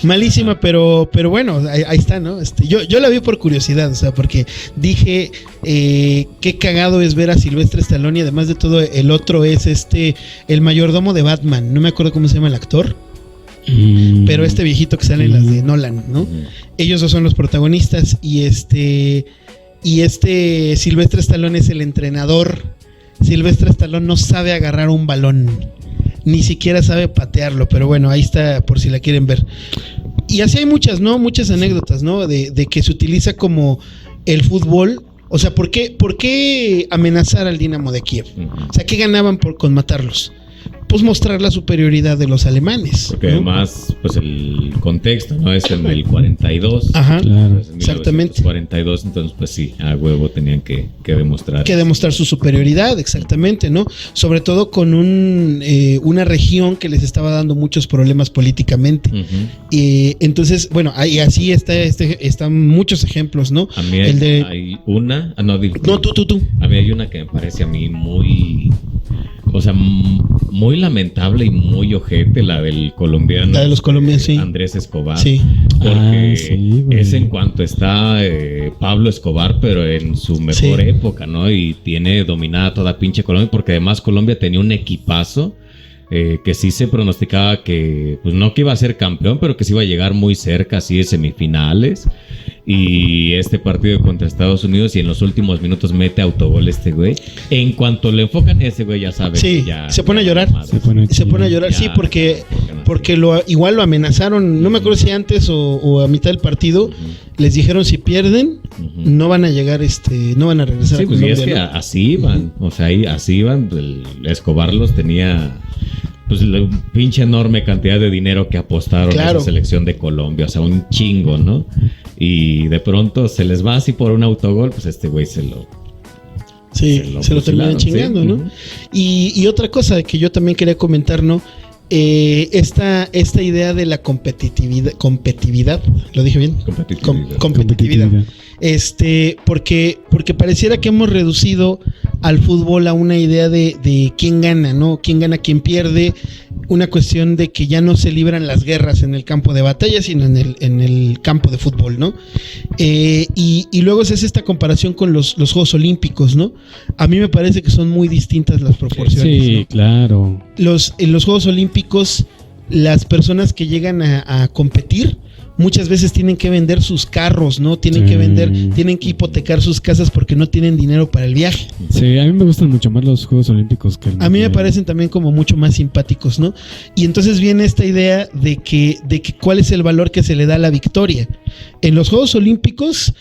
A: Malísima, pero bueno, ahí está, ¿no? Yo la vi por curiosidad, o sea, porque dije qué cagado es ver a Sylvester Stallone, y además de todo, el otro es el mayordomo de Batman, no me acuerdo cómo se llama el actor. Pero viejito que sale en las de Nolan, ¿no? Ellos dos son los protagonistas, y y Sylvester Stallone es el entrenador. Sylvester Stallone no sabe agarrar un balón, ni siquiera sabe patearlo, pero bueno, ahí está por si la quieren ver. Y así hay muchas, ¿no? Muchas anécdotas, ¿no? De que se utiliza como el fútbol. O sea, ¿por qué amenazar al Dinamo de Kiev? O sea, ¿qué ganaban con matarlos? Pues mostrar la superioridad de los alemanes.
C: Porque
A: ¿no?
C: además, pues el contexto, ¿no? Es en el 42.
A: Ajá,
B: claro.
C: Pues en
A: exactamente.
C: 42, entonces pues sí, a huevo tenían que demostrar.
A: Que demostrar su superioridad, exactamente, ¿no? Sobre todo con una región que les estaba dando muchos problemas políticamente. Entonces, bueno, y así están muchos ejemplos, ¿no?
C: A mí hay una... No,
A: tú.
C: A mí hay una que me parece a mí muy... O sea, muy lamentable y muy ojete, la del colombiano.
A: La de los colombianos, sí.
C: Andrés Escobar.
A: Sí.
C: Porque
B: sí,
C: es en cuanto está Pablo Escobar, pero en su mejor época, ¿no? Y tiene dominada toda pinche Colombia, porque además Colombia tenía un equipazo que sí se pronosticaba que, pues no que iba a ser campeón, pero que sí iba a llegar muy cerca, así de semifinales. Y este partido contra Estados Unidos, y en los últimos minutos mete autogol este güey. En cuanto le enfocan, ese güey ya sabe.
A: Sí,
C: que ya,
A: se pone a llorar.
C: madre.
A: Se pone a llorar,
C: Ya,
A: sí, porque
C: no.
A: igual lo amenazaron. No me acuerdo si antes o a mitad del partido les dijeron si pierden, no van a llegar, no van a regresar
C: Sí,
A: a
C: pues
A: Colombia.
C: y es que
A: ¿no?
C: así iban. O sea, así iban. El Escobar los tenía. Pues la pinche enorme cantidad de dinero que apostaron a esa selección de Colombia, o sea, un chingo, ¿no? Y de pronto se les va así por un autogol, pues este güey se lo
A: terminan chingando,
C: sí.
A: ¿no? Y otra cosa que yo también quería comentar, ¿no? Esta idea de la competitividad, ¿lo dije bien? Competitividad. Porque pareciera que hemos reducido al fútbol a una idea de quién gana, ¿no? Quién gana, quién pierde. Una cuestión de que ya no se libran las guerras en el campo de batalla, sino en el campo de fútbol, ¿no? Y luego se hace esta comparación con los Juegos Olímpicos, ¿no? A mí me parece que son muy distintas las proporciones.
B: Sí,
A: ¿no?
B: claro.
A: En los Juegos Olímpicos, las personas que llegan a competir muchas veces tienen que vender sus carros, ¿no? Tienen que hipotecar sus casas porque no tienen dinero para el viaje.
B: Sí, a mí me gustan mucho más los Juegos Olímpicos que el
A: A mí me parecen también como mucho más simpáticos, ¿no? Y entonces viene esta idea de que cuál es el valor que se le da a la victoria. En los Juegos Olímpicos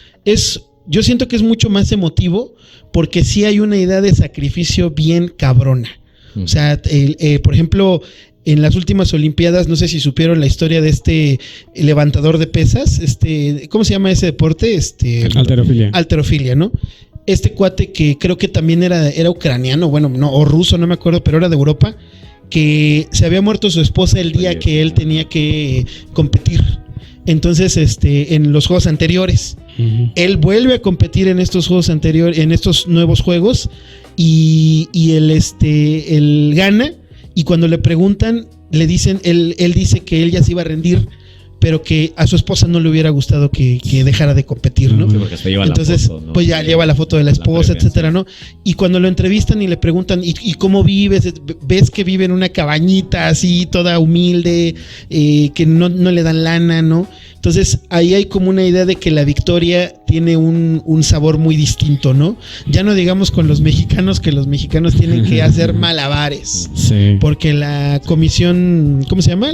A: yo siento que es mucho más emotivo porque sí hay una idea de sacrificio bien cabrona. O sea, por ejemplo, en las últimas Olimpiadas, no sé si supieron la historia de este levantador de pesas, ¿cómo se llama ese deporte? Halterofilia, ¿no? Este cuate que creo que también era ucraniano, bueno, no, o ruso, no me acuerdo, pero era de Europa, que se había muerto su esposa el día que él tenía que competir. Entonces, en los juegos anteriores, él vuelve a competir en estos juegos anteriores, en estos nuevos juegos, y él gana. Y cuando le preguntan, le dicen, él dice que él ya se iba a rendir, pero que a su esposa no le hubiera gustado que dejara de competir, ¿no?
C: Sí, porque hasta lleva
A: entonces,
C: la foto, ¿no?
A: pues ya lleva la foto de la esposa, etcétera, ¿no? Y cuando lo entrevistan y le preguntan, ¿y cómo vives? ¿Ves que vive en una cabañita así, toda humilde, que no le dan lana, ¿no? Entonces, ahí hay como una idea de que la victoria tiene un sabor muy distinto, ¿no? Ya no digamos con los mexicanos, que los mexicanos tienen que hacer malabares.
B: Sí.
A: Porque la comisión, ¿cómo se llama?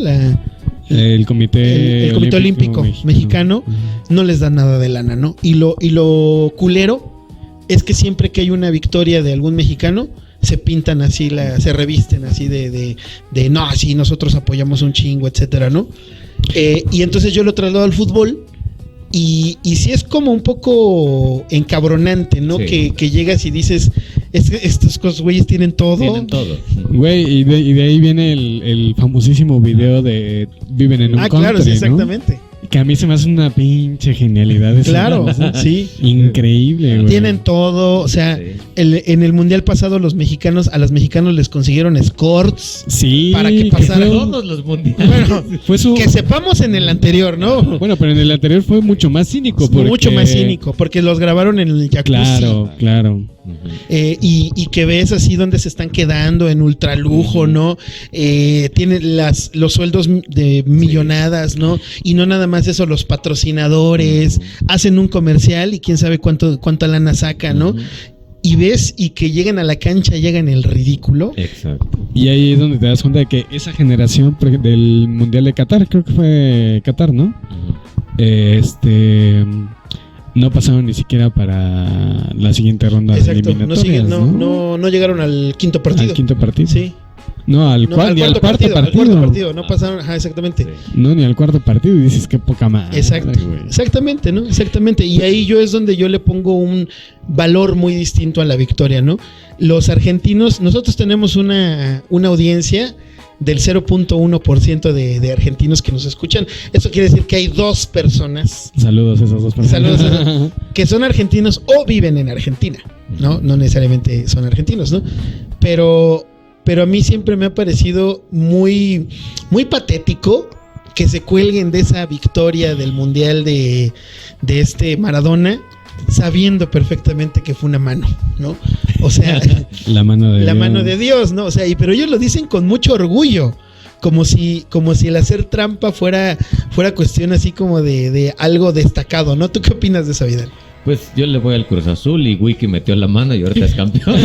B: El Comité
A: Olímpico Mexicano no les da nada de lana, ¿no? Y lo culero es que siempre que hay una victoria de algún mexicano, se pintan así, se revisten así de no, así nosotros apoyamos un chingo, etcétera, ¿no? Y entonces yo lo traslado al fútbol y sí es como un poco encabronante, ¿no?
C: Sí.
A: Que llegas y dices, estos güeyes tienen todo.
C: Tienen todo.
B: Güey, y de ahí viene el famosísimo video de Viven en un Country,
A: claro, sí, exactamente.
B: ¿no? Que a mí se me hace una pinche genialidad.
A: Claro, sí.
B: Increíble, güey.
A: Tienen todo, o sea,
C: Sí.
A: En el mundial pasado a los mexicanos les consiguieron escorts.
B: Sí.
A: Para que pasaran.
C: Todos los mundiales.
A: Bueno,
B: Fue
A: que sepamos en el anterior, ¿no?
B: Bueno, pero en el anterior fue mucho más cínico.
A: Mucho más cínico, porque los grabaron en el jacuzzi.
B: Claro.
A: Y que ves así donde se están quedando en ultralujo, ¿no? Tienen los sueldos de millonadas, ¿no? Y no nada más más eso, los patrocinadores, hacen un comercial y quién sabe cuánta lana sacan, ¿no? Y ves y que llegan a la cancha, llegan el ridículo.
C: Exacto.
B: Y ahí es donde te das cuenta de que esa generación del Mundial de Qatar, creo que fue Qatar, ¿no? No pasaron ni siquiera para la siguiente ronda de eliminatorias.
A: No llegaron al quinto partido.
B: Al quinto partido.
A: Sí.
B: No, al cuarto partido.
A: Al cuarto partido, no pasaron, exactamente.
C: Sí.
B: No, ni al cuarto partido y dices qué poca madre.
A: Exacto, exactamente, ¿no? Exactamente. Y ahí yo es donde yo le pongo un valor muy distinto a la victoria, ¿no? Los argentinos, nosotros tenemos una audiencia del 0.1% de argentinos que nos escuchan. Eso quiere decir que hay 2 personas.
B: Saludos a esas 2 personas.
A: Saludos que son argentinos o viven en Argentina, ¿no? No necesariamente son argentinos, ¿no? Pero a mí siempre me ha parecido muy, muy patético que se cuelguen de esa victoria del Mundial de Maradona, sabiendo perfectamente que fue una mano, ¿no? O sea,
B: la mano
A: de Dios, ¿no? O sea, pero ellos lo dicen con mucho orgullo, como si el hacer trampa fuera cuestión así como de algo destacado, ¿no? ¿Tú qué opinas de esa vida?
C: Pues yo le voy al Cruz Azul y Wiki metió la mano y ahorita es campeón.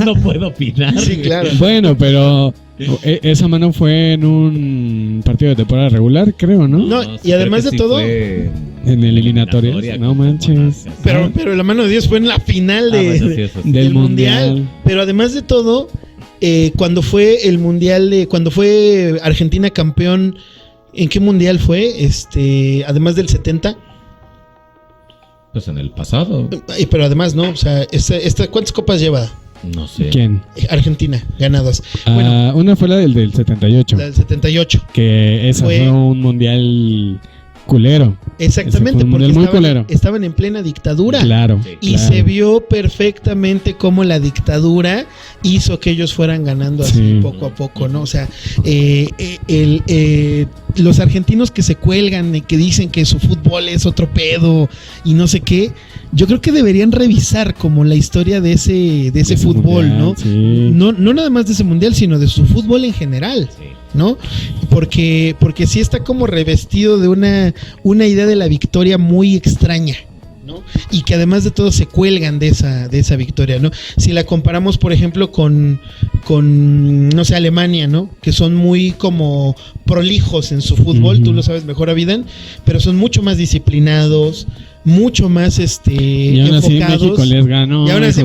C: No puedo opinar.
A: Sí, claro.
B: Bueno, pero esa mano fue en un partido de temporada regular, creo, ¿no?
A: No, y además de todo,
C: en
B: eliminatorias. No manches.
A: Pero la mano de Dios fue en la final del mundial. Pero además de todo, cuando fue el mundial cuando fue Argentina campeón, ¿en qué mundial fue? Además del 70.
C: Pues en el pasado.
A: Pero además, ¿no? O sea, ¿cuántas copas lleva?
C: No sé.
B: ¿Quién?
A: Argentina, ganadas.
B: Bueno, una fue la del 78.
A: La del 78.
B: Que esa fue un mundial culero.
A: Exactamente,
B: porque
A: estaban en plena dictadura.
B: Claro.
A: Y se vio perfectamente cómo la dictadura hizo que ellos fueran ganando así poco a poco, ¿no? O sea, los argentinos que se cuelgan y que dicen que su fútbol es otro pedo y no sé qué, yo creo que deberían revisar como la historia de ese fútbol, mundial, ¿no? Sí. No nada más de ese mundial, sino de su fútbol en general. Sí. ¿No? Porque sí está como revestido de una idea de la victoria muy extraña, ¿no? Y que además de todo se cuelgan de esa victoria, ¿no? Si la comparamos, por ejemplo, con no sé, Alemania, ¿no? Que son muy como prolijos en su fútbol, tú lo sabes mejor, Avidan, pero son mucho más disciplinados, mucho más y
B: aún
A: enfocados.
B: Así México les ganó.
A: Y aún así,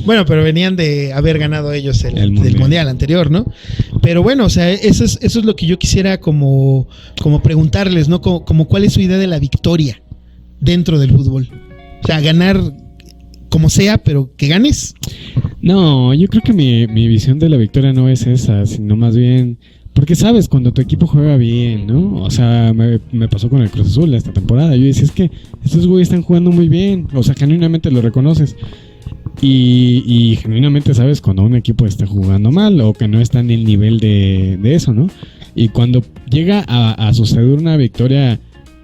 A: bueno, pero venían de haber ganado ellos el mundial anterior, ¿no? Pero bueno, o sea, eso es lo que yo quisiera como preguntarles, ¿no? Como cuál es su idea de la victoria dentro del fútbol. O sea, ganar como sea, pero que ganes.
B: No, yo creo que mi visión de la victoria no es esa, sino más bien... Porque sabes, cuando tu equipo juega bien, ¿no? O sea, me pasó con el Cruz Azul esta temporada. Yo decía, es que estos güeyes están jugando muy bien. O sea, genuinamente lo reconoces. Y genuinamente sabes cuando un equipo está jugando mal o que no está en el nivel de eso, ¿no? Y cuando llega a suceder una victoria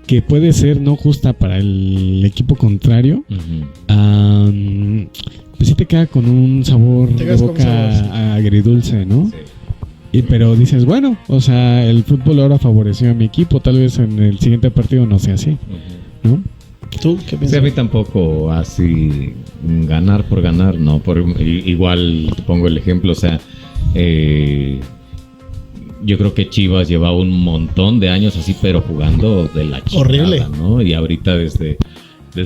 B: que puede ser no justa para el equipo contrario, pues sí te queda con un sabor de boca agridulce, ¿no? Sí. Pero dices, bueno, o sea, el fútbol ahora favoreció a mi equipo, tal vez en el siguiente partido no sea así, ¿no?
A: ¿Tú qué piensas?
C: Sí, a mí tampoco así ganar por ganar, no. Igual te pongo el ejemplo, o sea, yo creo que Chivas llevaba un montón de años así, pero jugando de la chingada, horrible, ¿no? Y ahorita desde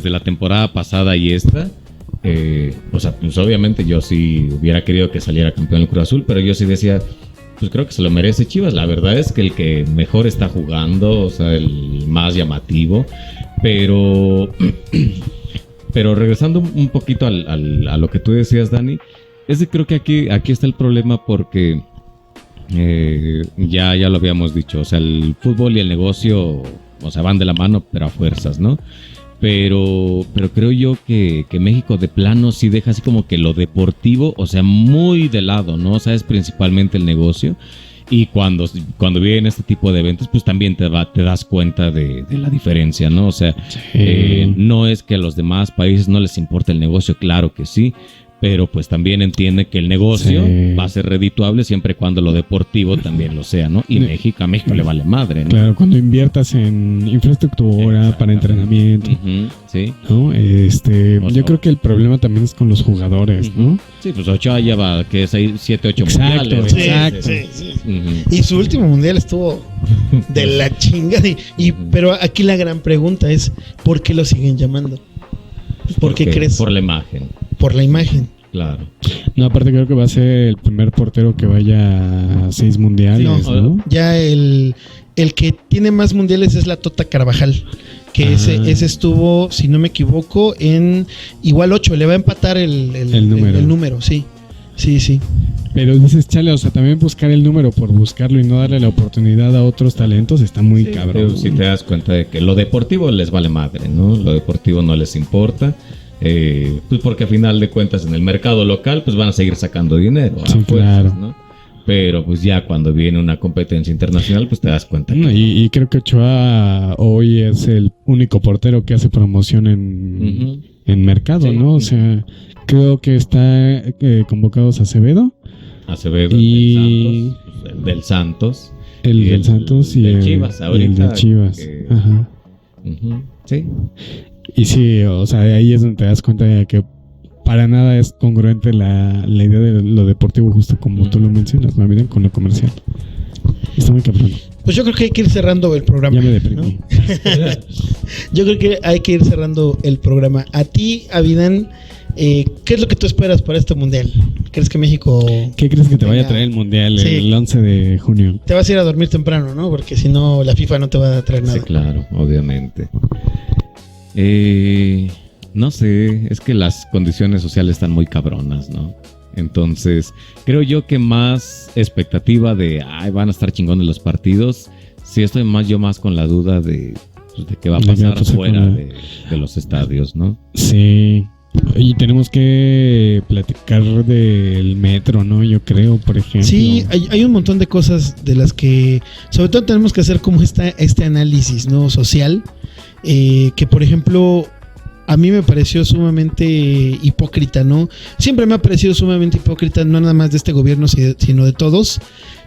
C: la temporada pasada y esta, o sea, pues obviamente yo sí hubiera querido que saliera campeón el Cruz Azul, pero yo sí decía, pues creo que se lo merece Chivas. La verdad es que el que mejor está jugando, o sea, el más llamativo. Pero regresando un poquito a lo que tú decías, Dani, es que creo que aquí está el problema porque ya lo habíamos dicho, o sea, el fútbol y el negocio, o sea, van de la mano, pero a fuerzas, ¿no? Pero creo yo que México de plano sí deja así como que lo deportivo, o sea, muy de lado, ¿no? O sea, es principalmente el negocio. Y cuando vienen este tipo de eventos, pues también te das cuenta de la diferencia, ¿no? O sea, no es que a los demás países no les importe el negocio, claro que sí, pero pues también entiende que el negocio
B: Sí.
C: va a ser redituable siempre y cuando lo deportivo también lo sea, ¿no? Y a México le vale madre, ¿no?
B: Claro, cuando inviertas en infraestructura para entrenamiento,
C: Ujú, sí.
B: ¿no?
C: O
B: Yo
C: sea,
B: creo que el problema también es con los jugadores, ¿no?
C: Sí, pues Ochoa lleva, que es ahí 7, 8
B: Exacto,
C: mundiales. ¿no?
B: exacto.
A: Sí.
C: Ujú.
A: Y su último mundial estuvo de la chingada. Pero aquí la gran pregunta es, ¿por qué lo siguen llamando? ¿Por qué crees?
C: Por la imagen,
A: Por la imagen.
C: claro.
B: No, aparte creo que va a ser el primer portero que vaya a 6 mundiales,
C: Sí,
B: ¿no?
A: Ya el que tiene más mundiales es la Tota Carvajal. Que ese estuvo, si no me equivoco, en igual 8. Le va a empatar el
B: número.
A: el número, sí. Sí.
B: Pero dices, chale, o sea, también buscar el número por buscarlo y no darle la oportunidad a otros talentos está muy cabrón.
C: Pero si te das cuenta de que lo deportivo les vale madre, ¿no? Lo deportivo no les importa. Pues porque a final de cuentas en el mercado local pues van a seguir sacando dinero.
B: Sí, claro.
C: ¿no? Pero pues ya cuando viene una competencia internacional pues te das cuenta que...
B: No, y creo que Ochoa hoy es el único portero que hace promoción en mercado,
C: Sí.
B: ¿no? O sea, creo que está convocados a Acevedo,
C: Acevedo,
B: y
C: el del Santos.
B: el
C: Y
B: del Santos y
C: del
B: el
C: Chivas
B: y el
C: ahorita,
B: de Chivas.
C: que-
B: Ajá.
C: Ujú, sí.
B: Y sí, o sea, ahí es donde te das cuenta de que para nada es congruente la idea de lo deportivo, justo como tú lo mencionas, ¿no? Miren, con lo comercial. Está muy cabrón.
A: Pues yo creo que hay que ir cerrando el programa.
B: Ya me deprimí.
A: ¿no? Yo creo que hay que ir cerrando el programa. A ti, Abidán, ¿qué es lo que tú esperas para este mundial? ¿Crees que México...
B: ¿Qué crees que te vaya a traer el mundial
A: Sí.
B: el 11 de junio?
A: Te vas a ir a dormir temprano, ¿no? Porque si no, la FIFA no te va a traer nada.
C: Sí, claro, obviamente. No sé, es que las condiciones sociales están muy cabronas, ¿no? Entonces, creo yo que más expectativa de, van a estar chingones los partidos, sí estoy más con la duda de qué va a
B: De qué va a
C: pasar
B: pasar
C: fuera
B: con
C: de los estadios, ¿no?
B: Sí. Y tenemos que platicar del metro, ¿no? Yo creo, por ejemplo.
A: Sí, hay un montón de cosas de las que, sobre todo tenemos que hacer como este análisis, ¿no? Social, que por ejemplo, a mí me pareció sumamente hipócrita, ¿no? Siempre me ha parecido sumamente hipócrita, no nada más de este gobierno, sino de todos,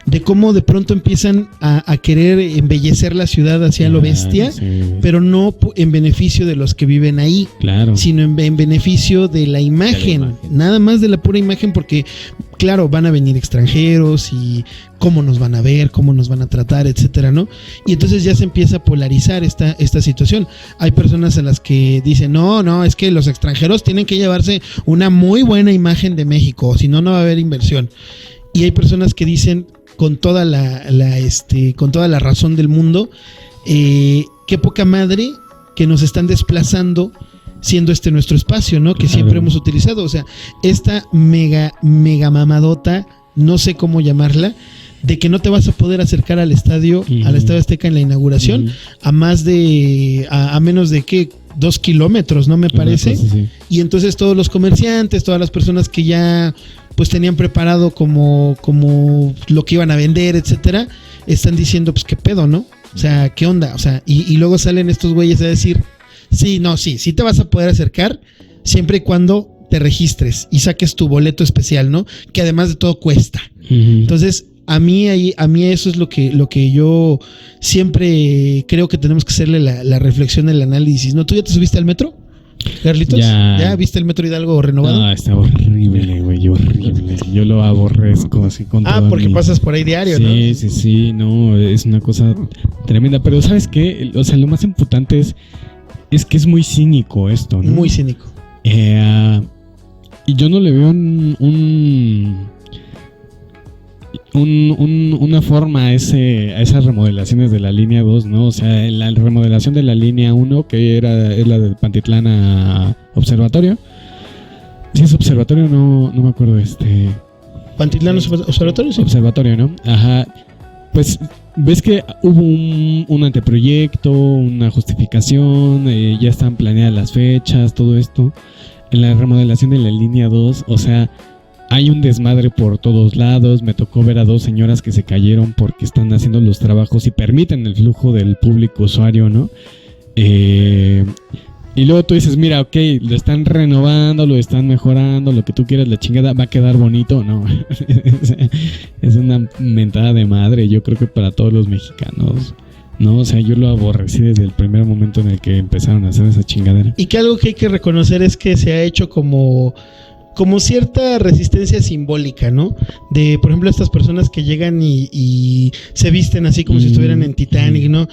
A: de cómo de pronto empiezan a querer embellecer la ciudad hacia lo bestia,
B: sí.
A: pero no en beneficio de los que viven ahí,
B: Claro.
A: sino en beneficio de la imagen, nada más de la pura imagen, porque claro, van a venir extranjeros y cómo nos van a ver, cómo nos van a tratar, etcétera, ¿no? Y entonces ya se empieza a polarizar esta situación. Hay personas a las que dicen, no, es que los extranjeros tienen que llevarse una muy buena imagen de México, si no, no va a haber inversión. Y hay personas que dicen con toda con toda la razón del mundo, qué poca madre que nos están desplazando siendo este nuestro espacio, ¿no? Que siempre hemos utilizado. O sea, esta mega mamadota, no sé cómo llamarla, de que no te vas a poder acercar al estadio, al Estadio Azteca en la inauguración, a menos de ¿qué? 2 kilómetros, ¿no? Me parece.
B: Sí.
A: Y entonces todos los comerciantes, todas las personas que ya pues tenían preparado como lo que iban a vender, etcétera, están diciendo, pues qué pedo, ¿no? O sea, ¿qué onda? O sea, y luego salen estos güeyes a decir, sí te vas a poder acercar siempre y cuando te registres y saques tu boleto especial, ¿no? Que además de todo cuesta. Entonces, a mí eso es lo que yo siempre creo que tenemos que hacerle la reflexión, el análisis, ¿no? ¿Tú ya te subiste al metro, Carlitos? ¿Ya viste el Metro Hidalgo renovado?
B: No, está horrible, güey, horrible. Yo lo aborrezco así con todo
A: porque pasas por ahí diario, ¿no?
B: Sí, no, es una cosa tremenda. Pero ¿sabes qué? O sea, lo más imputante es que es muy cínico esto, ¿no?
A: Muy cínico.
B: Y yo no le veo una forma a esas remodelaciones de la línea 2, ¿no? O sea, la remodelación de la línea 1, que es la del Pantitlán a Observatorio. Sí, es Observatorio, no me acuerdo.
A: Pantitlán Observatorio, sí.
B: Observatorio, ¿no? Ajá. Pues ves que hubo un anteproyecto, una justificación, ya están planeadas las fechas, todo esto. En la remodelación de la línea 2, o sea, hay un desmadre por todos lados. Me tocó ver a 2 señoras que se cayeron porque están haciendo los trabajos y permiten el flujo del público usuario, ¿no? Y luego tú dices, mira, ok, lo están renovando, lo están mejorando, lo que tú quieras, la chingada, ¿va a quedar bonito? No, es una mentada de madre, yo creo que para todos los mexicanos, ¿no? O sea, yo lo aborrecí desde el primer momento en el que empezaron a hacer esa chingadera.
A: Y que algo que hay que reconocer es que se ha hecho como cierta resistencia simbólica, ¿no? De, por ejemplo, estas personas que llegan y se visten así como si estuvieran en Titanic, ¿no?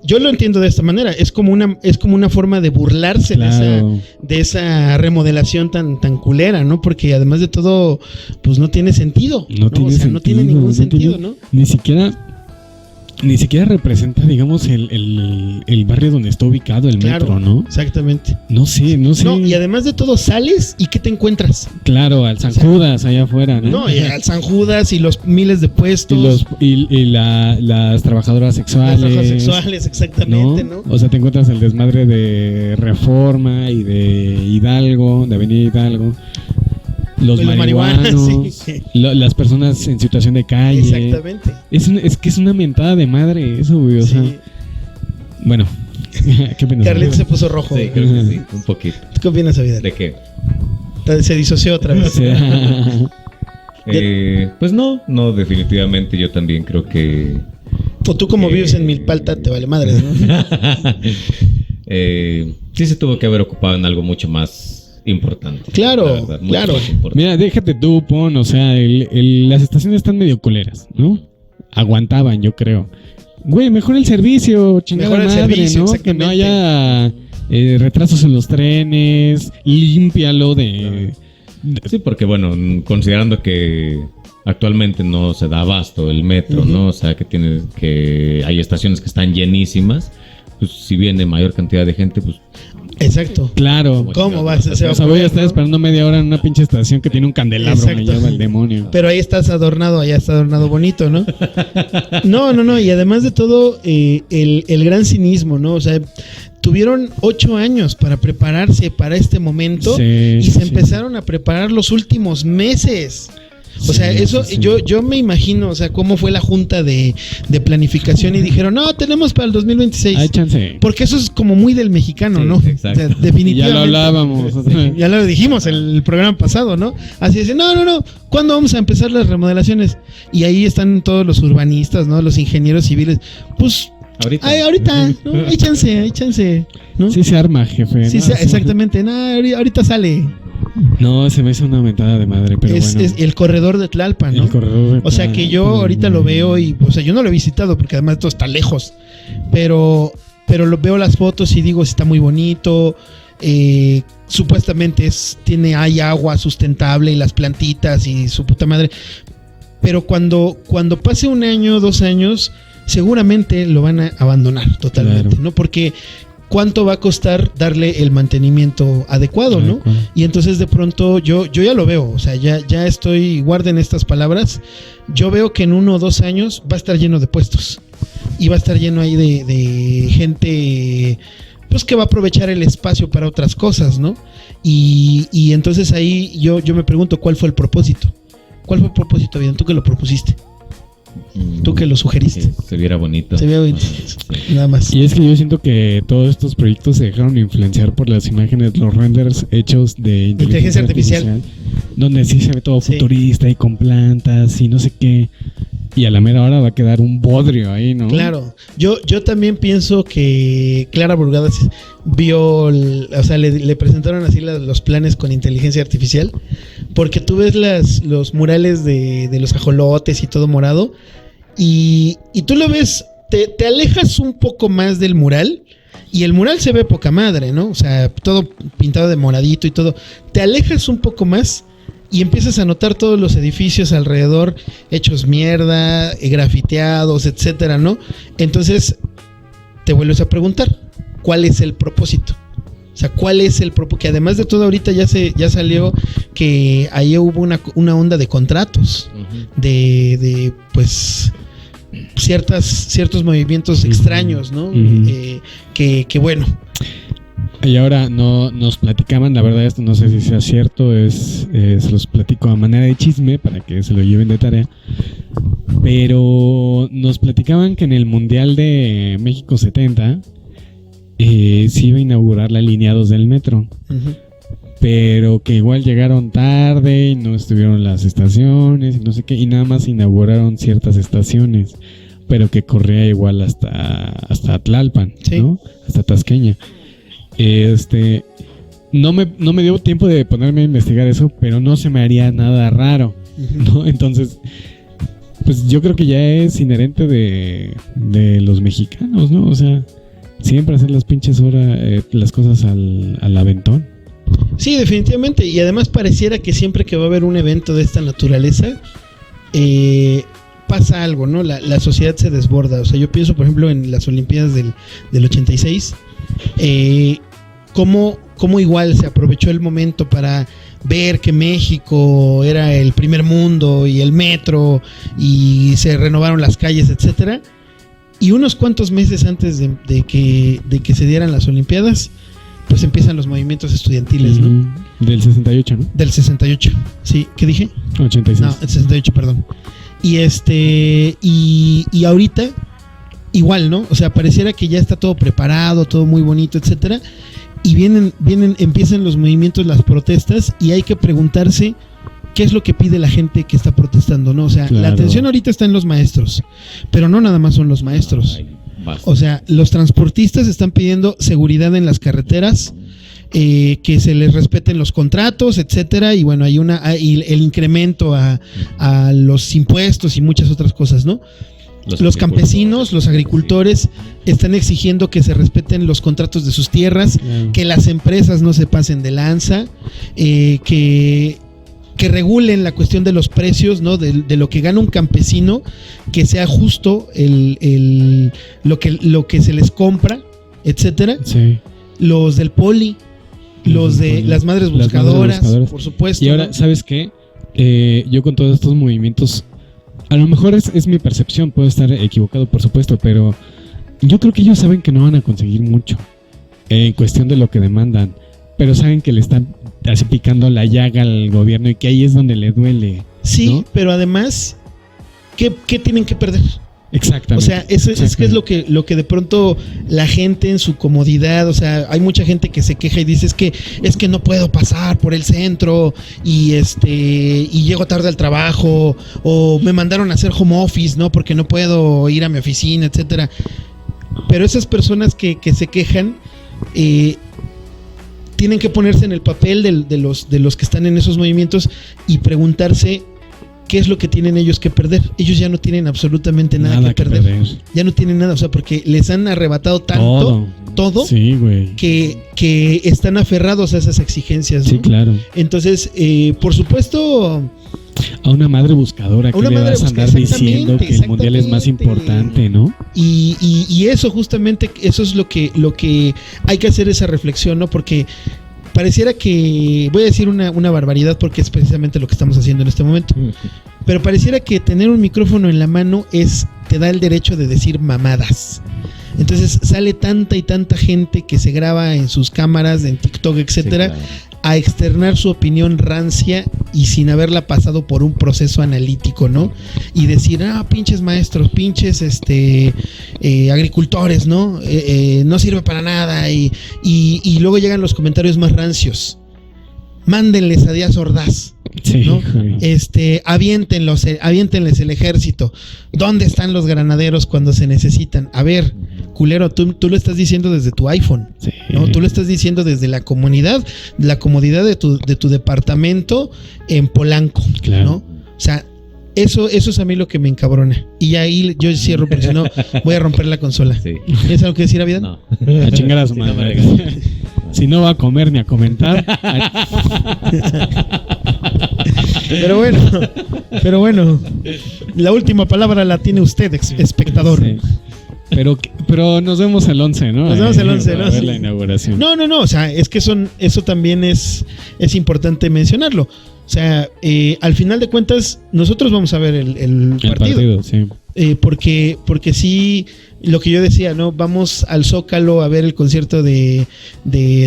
A: Yo lo entiendo de esta manera, es como una forma de burlarse, claro, de esa remodelación tan culera, ¿no? Porque además de todo, pues no tiene sentido, ¿no? No tiene ningún sentido, ¿no?
B: Ni siquiera representa, digamos, el barrio donde está ubicado el metro, ¿no?
A: Exactamente.
B: No sé. No,
A: y además de todo, sales y ¿qué te encuentras?
B: Claro, al San Judas allá afuera, ¿no?
A: No, y al San Judas y los miles de puestos.
B: Y las trabajadoras sexuales.
A: Las trabajadoras sexuales, exactamente, ¿no?
B: O sea, te encuentras el desmadre de Reforma y de Hidalgo, de Avenida Hidalgo. Los marihuanos, sí. Las personas en situación de calle.
A: Exactamente.
B: Es que es una mentada de madre eso, güey. O sea, bueno, ¿qué opinas?
A: Carlitos se puso rojo.
C: Sí, creo que sí, un poquito.
A: ¿Tú qué opinas, Avidal?
C: ¿De qué?
A: Se disoció otra vez.
B: Sí.
C: Pues no, definitivamente yo también creo que...
A: O tú como vives en Milpalta te vale madre, ¿no?
C: Sí se tuvo que haber ocupado en algo mucho más importante.
A: Claro,
C: verdad,
A: claro.
B: Mira, déjate tú, Pon, o sea, las estaciones están medio culeras, ¿no? Aguantaban, yo creo. Güey, mejor el servicio, chingada
A: mejor el
B: madre,
A: servicio,
B: ¿no? Que no haya retrasos en los trenes, límpialo de...
C: Sí, porque bueno, considerando que actualmente no se da abasto el metro, ¿no? O sea, que hay estaciones que están llenísimas, pues si viene mayor cantidad de gente, pues...
A: Exacto.
B: Claro.
A: ¿Cómo vas a hacer?
B: O sea, voy a estar esperando media hora en una pinche estación que tiene un candelabro, me lleva el demonio.
A: Pero ahí estás adornado, allá está adornado bonito, ¿no? No, y además de todo, el gran cinismo, ¿no? O sea, tuvieron 8 años para prepararse para este momento y se empezaron a preparar los últimos meses. O sea, eso sí. Yo me imagino, o sea, cómo fue la junta de planificación y dijeron, no, tenemos para el 2026.
B: Hay chance.
A: Porque eso es como muy del mexicano,
C: sí,
A: ¿no?
C: Exacto.
A: O sea, definitivamente.
B: Ya lo hablábamos. O sea.
A: Ya lo dijimos el programa pasado, ¿no? Así es, no. ¿Cuándo vamos a empezar las remodelaciones? Y ahí están todos los urbanistas, ¿no? Los ingenieros civiles. Pues... Ahorita, ¿no? Hay chance, ¿no?
B: Sí se arma, jefe.
A: Sí,
B: ¿no?
A: Exactamente, ahorita sale.
B: No, se me hizo una mentada de madre, pero bueno.
A: Es el corredor de Tlalpan, ¿no?
B: El corredor de Tlalpan.
A: O sea que yo ahorita lo veo y, o sea, yo no lo he visitado porque además todo está lejos, pero veo las fotos y digo, está muy bonito. Supuestamente hay agua sustentable y las plantitas y su puta madre. Pero cuando pase 1 año, 2 años, seguramente lo van a abandonar totalmente, claro. ¿No? Porque ¿cuánto va a costar darle el mantenimiento adecuado, ¿no? Y entonces de pronto yo ya lo veo, o sea, ya estoy, guarden estas palabras, yo veo que en 1 o 2 años va a estar lleno de puestos y va a estar lleno ahí de gente, pues que va a aprovechar el espacio para otras cosas, ¿no? Y entonces ahí yo me pregunto, ¿cuál fue el propósito? ¿Cuál fue el propósito, bien? ¿Tú que lo propusiste? Tú que lo sugeriste.
C: Que se viera bonito.
A: Se veía bonito. Sí. Nada más.
B: Y es que yo siento que todos estos proyectos se dejaron influenciar por las imágenes, los renders hechos de inteligencia artificial. Donde sí se ve todo futurista y con plantas y no sé qué. Y a la mera hora va a quedar un bodrio ahí, ¿no? Claro.
A: Yo también pienso que Clara Burgada vio, o sea, le presentaron así los planes con inteligencia artificial. Porque tú ves los murales de los ajolotes y todo morado. Y tú lo ves, te alejas un poco más del mural. Y el mural se ve poca madre, ¿no? O sea, todo pintado de moradito y todo. Te alejas un poco más y empiezas a notar todos los edificios alrededor hechos mierda, grafiteados, etcétera, ¿no? Entonces te vuelves a preguntar, ¿cuál es el propósito? O sea, ¿cuál es el propósito? Que además de todo ahorita ya salió que ahí hubo una onda de contratos, de pues ciertos movimientos extraños, ¿no? Que bueno.
B: Y ahora nos platicaban, la verdad esto no sé si sea cierto, se los platico a manera de chisme para que se lo lleven de tarea, pero nos platicaban que en el Mundial de México 70 se iba a inaugurar la línea 2 del metro.
A: Ujú.
B: Pero que igual llegaron tarde y no estuvieron las estaciones y no sé qué, y nada más inauguraron ciertas estaciones, pero que corría igual hasta Tlalpan,
A: Sí.
B: ¿no? Hasta Tasqueña. No me dio tiempo de ponerme a investigar eso, pero no se me haría nada raro, ¿no? Entonces, pues yo creo que ya es inherente de los mexicanos, ¿no? O sea, siempre hacer las pinches horas, las cosas al aventón.
A: Sí, definitivamente. Y además pareciera que siempre que va a haber un evento de esta naturaleza, pasa algo, ¿no? La sociedad se desborda. O sea, yo pienso, por ejemplo, en las Olimpiadas del 86, cómo igual se aprovechó el momento para ver que México era el primer mundo y el metro y se renovaron las calles, etcétera. Y unos cuantos meses antes de que se dieran las Olimpiadas, pues empiezan los movimientos estudiantiles, ¿no?
B: Del 68, ¿no?
A: Del 68. Sí, ¿qué dije?
B: 86.
A: No, el 68, perdón. Y y ahorita igual, ¿no? O sea, pareciera que ya está todo preparado, todo muy bonito, etcétera. Y empiezan los movimientos, las protestas, y hay que preguntarse qué es lo que pide la gente que está protestando, ¿no? O sea,
B: claro.
A: La atención ahorita está en los maestros, pero no nada más son los maestros. O sea, los transportistas están pidiendo seguridad en las carreteras, que se les respeten los contratos, etcétera, y bueno, hay el incremento a los impuestos y muchas otras cosas, ¿no? Los campesinos, los agricultores están exigiendo que se respeten los contratos de sus tierras, que las empresas no se pasen de lanza, que regulen la cuestión de los precios, ¿no? De lo que gana un campesino, que sea justo lo que se les compra, etcétera.
B: Sí.
A: Los del poli, los de las madres buscadoras, por supuesto.
B: Y ahora,
A: ¿no?
B: ¿sabes qué? Yo con todos estos movimientos, a lo mejor es mi percepción, puedo estar equivocado, por supuesto, pero yo creo que ellos saben que no van a conseguir mucho en cuestión de lo que demandan, pero saben que le están así picando la llaga al gobierno y que ahí es donde le duele.
A: Sí,
B: ¿no?
A: pero además, ¿qué tienen que perder?
B: Exactamente.
A: O sea, es que es lo que de pronto la gente en su comodidad, o sea, hay mucha gente que se queja y dice es que no puedo pasar por el centro y llego tarde al trabajo, o me mandaron a hacer home office, ¿no? Porque no puedo ir a mi oficina, etcétera. Pero esas personas que se quejan tienen que ponerse en el papel de los que están en esos movimientos y preguntarse ¿qué es lo que tienen ellos que perder? Ellos ya no tienen absolutamente nada que perder. Ya no tienen nada, o sea, porque les han arrebatado tanto, todo
B: sí, güey,
A: que están aferrados a esas exigencias, ¿no?
B: Sí, claro.
A: Entonces, por supuesto,
B: a una madre buscadora que le vas a andar diciendo que el mundial es más importante, ¿no?
A: Y eso justamente, eso es lo que hay que hacer, esa reflexión, ¿no? Porque pareciera que, voy a decir una barbaridad porque es precisamente lo que estamos haciendo en este momento, pero pareciera que tener un micrófono en la mano te da el derecho de decir mamadas. Entonces sale tanta y tanta gente que se graba en sus cámaras, en TikTok, etcétera, sí, claro, a externar su opinión rancia y sin haberla pasado por un proceso analítico, ¿no? Y decir, pinches maestros, pinches agricultores, ¿no? No sirve para nada. Y luego llegan los comentarios más rancios. Mándenles a Díaz Ordaz,
B: sí,
A: ¿no? Aviéntenles el ejército. ¿Dónde están los granaderos cuando se necesitan? A ver, culero, tú lo estás diciendo desde tu iPhone, sí, ¿no? Tú lo estás diciendo desde la comodidad de tu departamento en Polanco, claro, ¿no? O sea, eso es a mí lo que me encabrona. Y ahí yo cierro porque si no voy a romper la consola. Sí. ¿Tienes algo que decir, Avidan?
C: No.
B: A chingar a su madre. Si no va a comer ni a comentar.
A: Pero bueno, la última palabra la tiene usted, espectador. Sí.
B: Pero nos vemos el 11, ¿no?
A: Nos vemos el 11, ¿no?
B: A ver la inauguración.
A: No, o sea, es que eso también es importante mencionarlo. O sea, al final de cuentas, nosotros vamos a ver el partido. Sí. Porque sí, lo que yo decía, ¿no? Vamos al Zócalo a ver el concierto de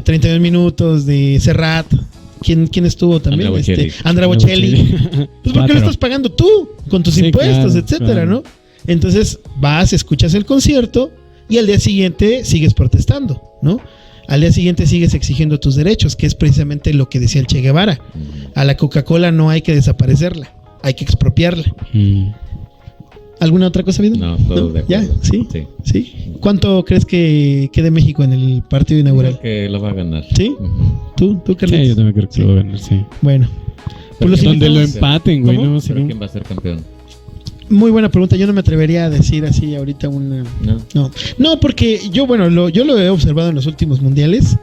A: 31 minutos de Serrat. ¿Quién estuvo también? Andrea Bocelli. Pues porque lo estás pagando tú, con tus impuestos, claro, etcétera, claro, ¿no? Entonces vas, escuchas el concierto y al día siguiente sigues protestando, ¿no? Al día siguiente sigues exigiendo tus derechos, que es precisamente lo que decía el Che Guevara. A la Coca-Cola no hay que desaparecerla, hay que expropiarla. ¿Alguna otra cosa, Vidal?
C: No, todo de acuerdo.
A: ¿Ya? ¿Sí?
C: Sí.
A: ¿Sí? ¿Cuánto crees que quede México en el partido inaugural?
C: Creo que lo va a ganar.
A: ¿Sí? ¿Tú, Carlitos?
B: Sí, yo también creo que lo va a ganar, sí.
A: Bueno. Pues los
B: Donde lo
A: invitados-
B: empaten, güey,
A: ¿Cómo?
B: ¿no?
C: ¿Pero
B: Sería un-
C: quién va a ser campeón?
A: Muy buena pregunta. Yo no me atrevería a decir así ahorita una...
C: No.
A: No, porque yo, bueno, yo lo he observado en los últimos mundiales.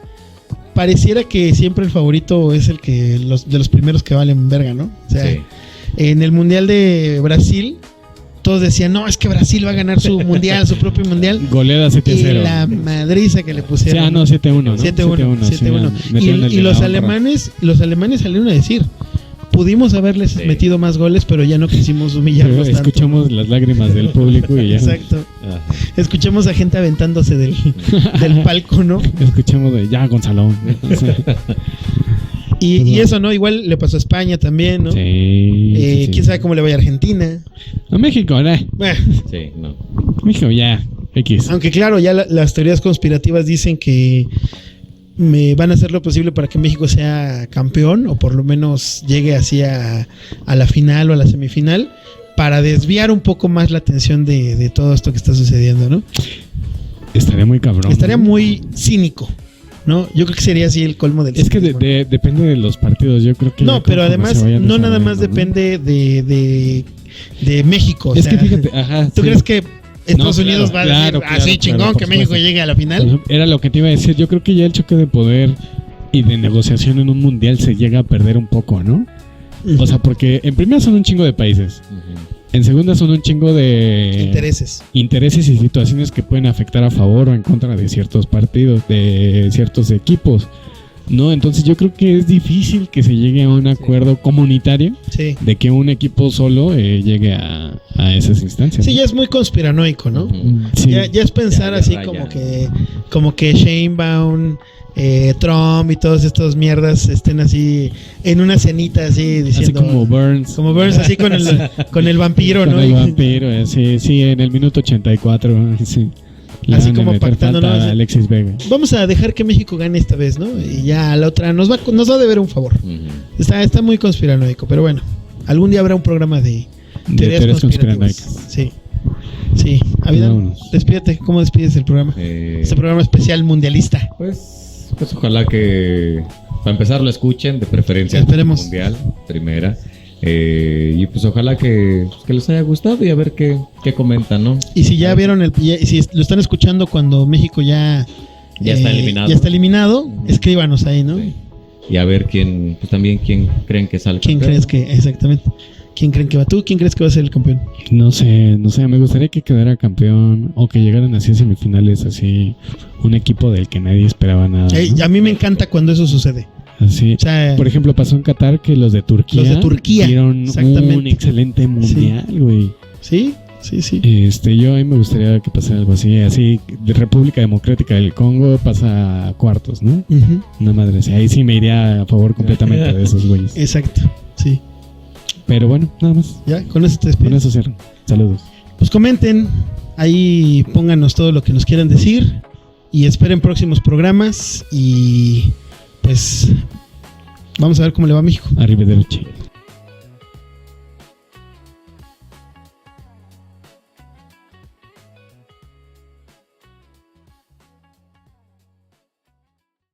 A: Pareciera que siempre el favorito es el que de los primeros que valen verga, ¿no? O sea,
C: Sí.
A: en el mundial de Brasil, todos decían, no, es que Brasil va a ganar su mundial, su propio mundial.
B: Goleada
A: Y
B: 7-0.
A: la madriza que le
B: Sí,
A: pusieron.
B: no, 7-1, ¿no?
A: 7-1.
B: sí, metieron el
A: Y
B: de
A: los
B: la honra.
A: alemanes salieron a decir, pudimos haberles
C: Sí.
A: metido más goles, pero ya no quisimos
B: Pero
A: humillarlos tanto.
B: escuchamos las lágrimas del público y ya.
A: Exacto.
C: Ajá.
A: Escuchamos a gente aventándose del palco, ¿no?
B: Escuchamos de ya, Gonzalo. Sí.
A: Y eso, ¿no? Igual le pasó a España también, ¿no?
B: Sí.
A: ¿Quién sabe cómo le vaya a Argentina?
B: A México, ¿no?
A: Bueno,
C: Sí, no.
B: México, ya. X.
A: aunque claro, ya las teorías conspirativas dicen que van a hacer lo posible para que México sea campeón o por lo menos llegue así a la final o a la semifinal para desviar un poco más la atención de todo esto que está sucediendo, ¿no?
B: Estaría muy cabrón.
A: Estaría
B: ¿no?
A: muy cínico, ¿no? Yo creo que sería así el colmo del
B: Es que
A: cinismo, ¿no?
B: depende de los partidos. Yo creo que.
A: No,
B: ya
A: pero
B: conforme
A: además
B: se vayan
A: no nada más
B: desarrollando, ¿no?
A: depende de México. O
B: Es
A: sea,
B: que fíjate, ajá.
A: ¿tú
B: sí.
A: crees que Estados
B: No,
A: Unidos va a decir
B: claro,
A: así chingón
B: claro, por
A: que México
B: supuesto.
A: llegue a la final?
B: Era lo que te iba a decir. Yo creo que ya el choque de poder y de negociación en un mundial se llega a perder un poco, ¿no? O sea, porque en primera son un chingo de países.
C: Ujú.
B: En segunda son un chingo de
A: intereses.
B: y situaciones que pueden afectar a favor o en contra de ciertos partidos, de ciertos equipos. ¿No? Entonces yo creo que es difícil que se llegue a un acuerdo comunitario
A: Sí.
B: de que un equipo solo llegue a esas instancias.
A: Sí,
B: ¿no?
A: ya es muy conspiranoico, ¿no?
C: Ujú.
B: Sí.
A: Ya es pensar
C: Ya
A: así
C: raya.
A: como que Sheinbaum, Trump y todas estas mierdas estén así en una cenita así diciendo
B: Así como Burns.
A: como Burns así con el vampiro,
B: Con
A: ¿no?
B: el vampiro, sí, en el minuto 84, sí. Le
A: Así
B: van a
A: como
B: meter
A: pactando,
B: falta
A: ¿no?
B: a Alexis Vega.
A: Vamos a dejar que México gane esta vez, ¿no? Y ya a la otra nos va a deber un favor.
C: Ujú.
A: Está muy conspiranoico, pero bueno, algún día habrá un programa de
B: De
A: teorías
B: teorías
A: conspirativas.
B: conspiranoicas.
A: Sí. Avidan,
B: Vámonos.
A: despídete. ¿Cómo despides el programa? Este programa especial mundialista.
C: Pues ojalá que para empezar lo escuchen, de preferencia el
A: Esperemos.
C: mundial, primera. Y pues ojalá que les haya gustado y a ver qué comentan, ¿no?
A: Y si ya vieron si lo están escuchando cuando México ya
C: está eliminado.
A: ya está eliminado, escríbanos ahí, ¿no?
C: Sí. Y a ver quién creen que salga.
A: ¿Quién
C: campeón.
A: crees que, exactamente? ¿Quién creen que va? ¿Tú quién crees que va a ser el campeón?
B: No sé, me gustaría que quedara campeón o que llegaran así a semifinales, así un equipo del que nadie esperaba nada. ¿no?
A: A mí me encanta cuando eso sucede.
B: Así.
A: O sea,
B: Por ejemplo, pasó en Qatar que los de Turquía, dieron
A: exactamente.
B: un excelente mundial, güey.
A: sí.
B: Yo a mí me gustaría que pasara algo así, de República Democrática del Congo pasa a cuartos, ¿no?
A: Ujú,
B: Una madre así. Ahí sí me iría a favor completamente de esos güeyes.
A: exacto, sí.
B: Pero bueno, nada más.
A: Ya, con eso te
B: Con
A: despido.
B: eso cierro. Saludos.
A: Pues comenten, ahí pónganos todo lo que nos quieran decir y esperen próximos programas y pues vamos a ver cómo le va a México.
B: Arrivederci.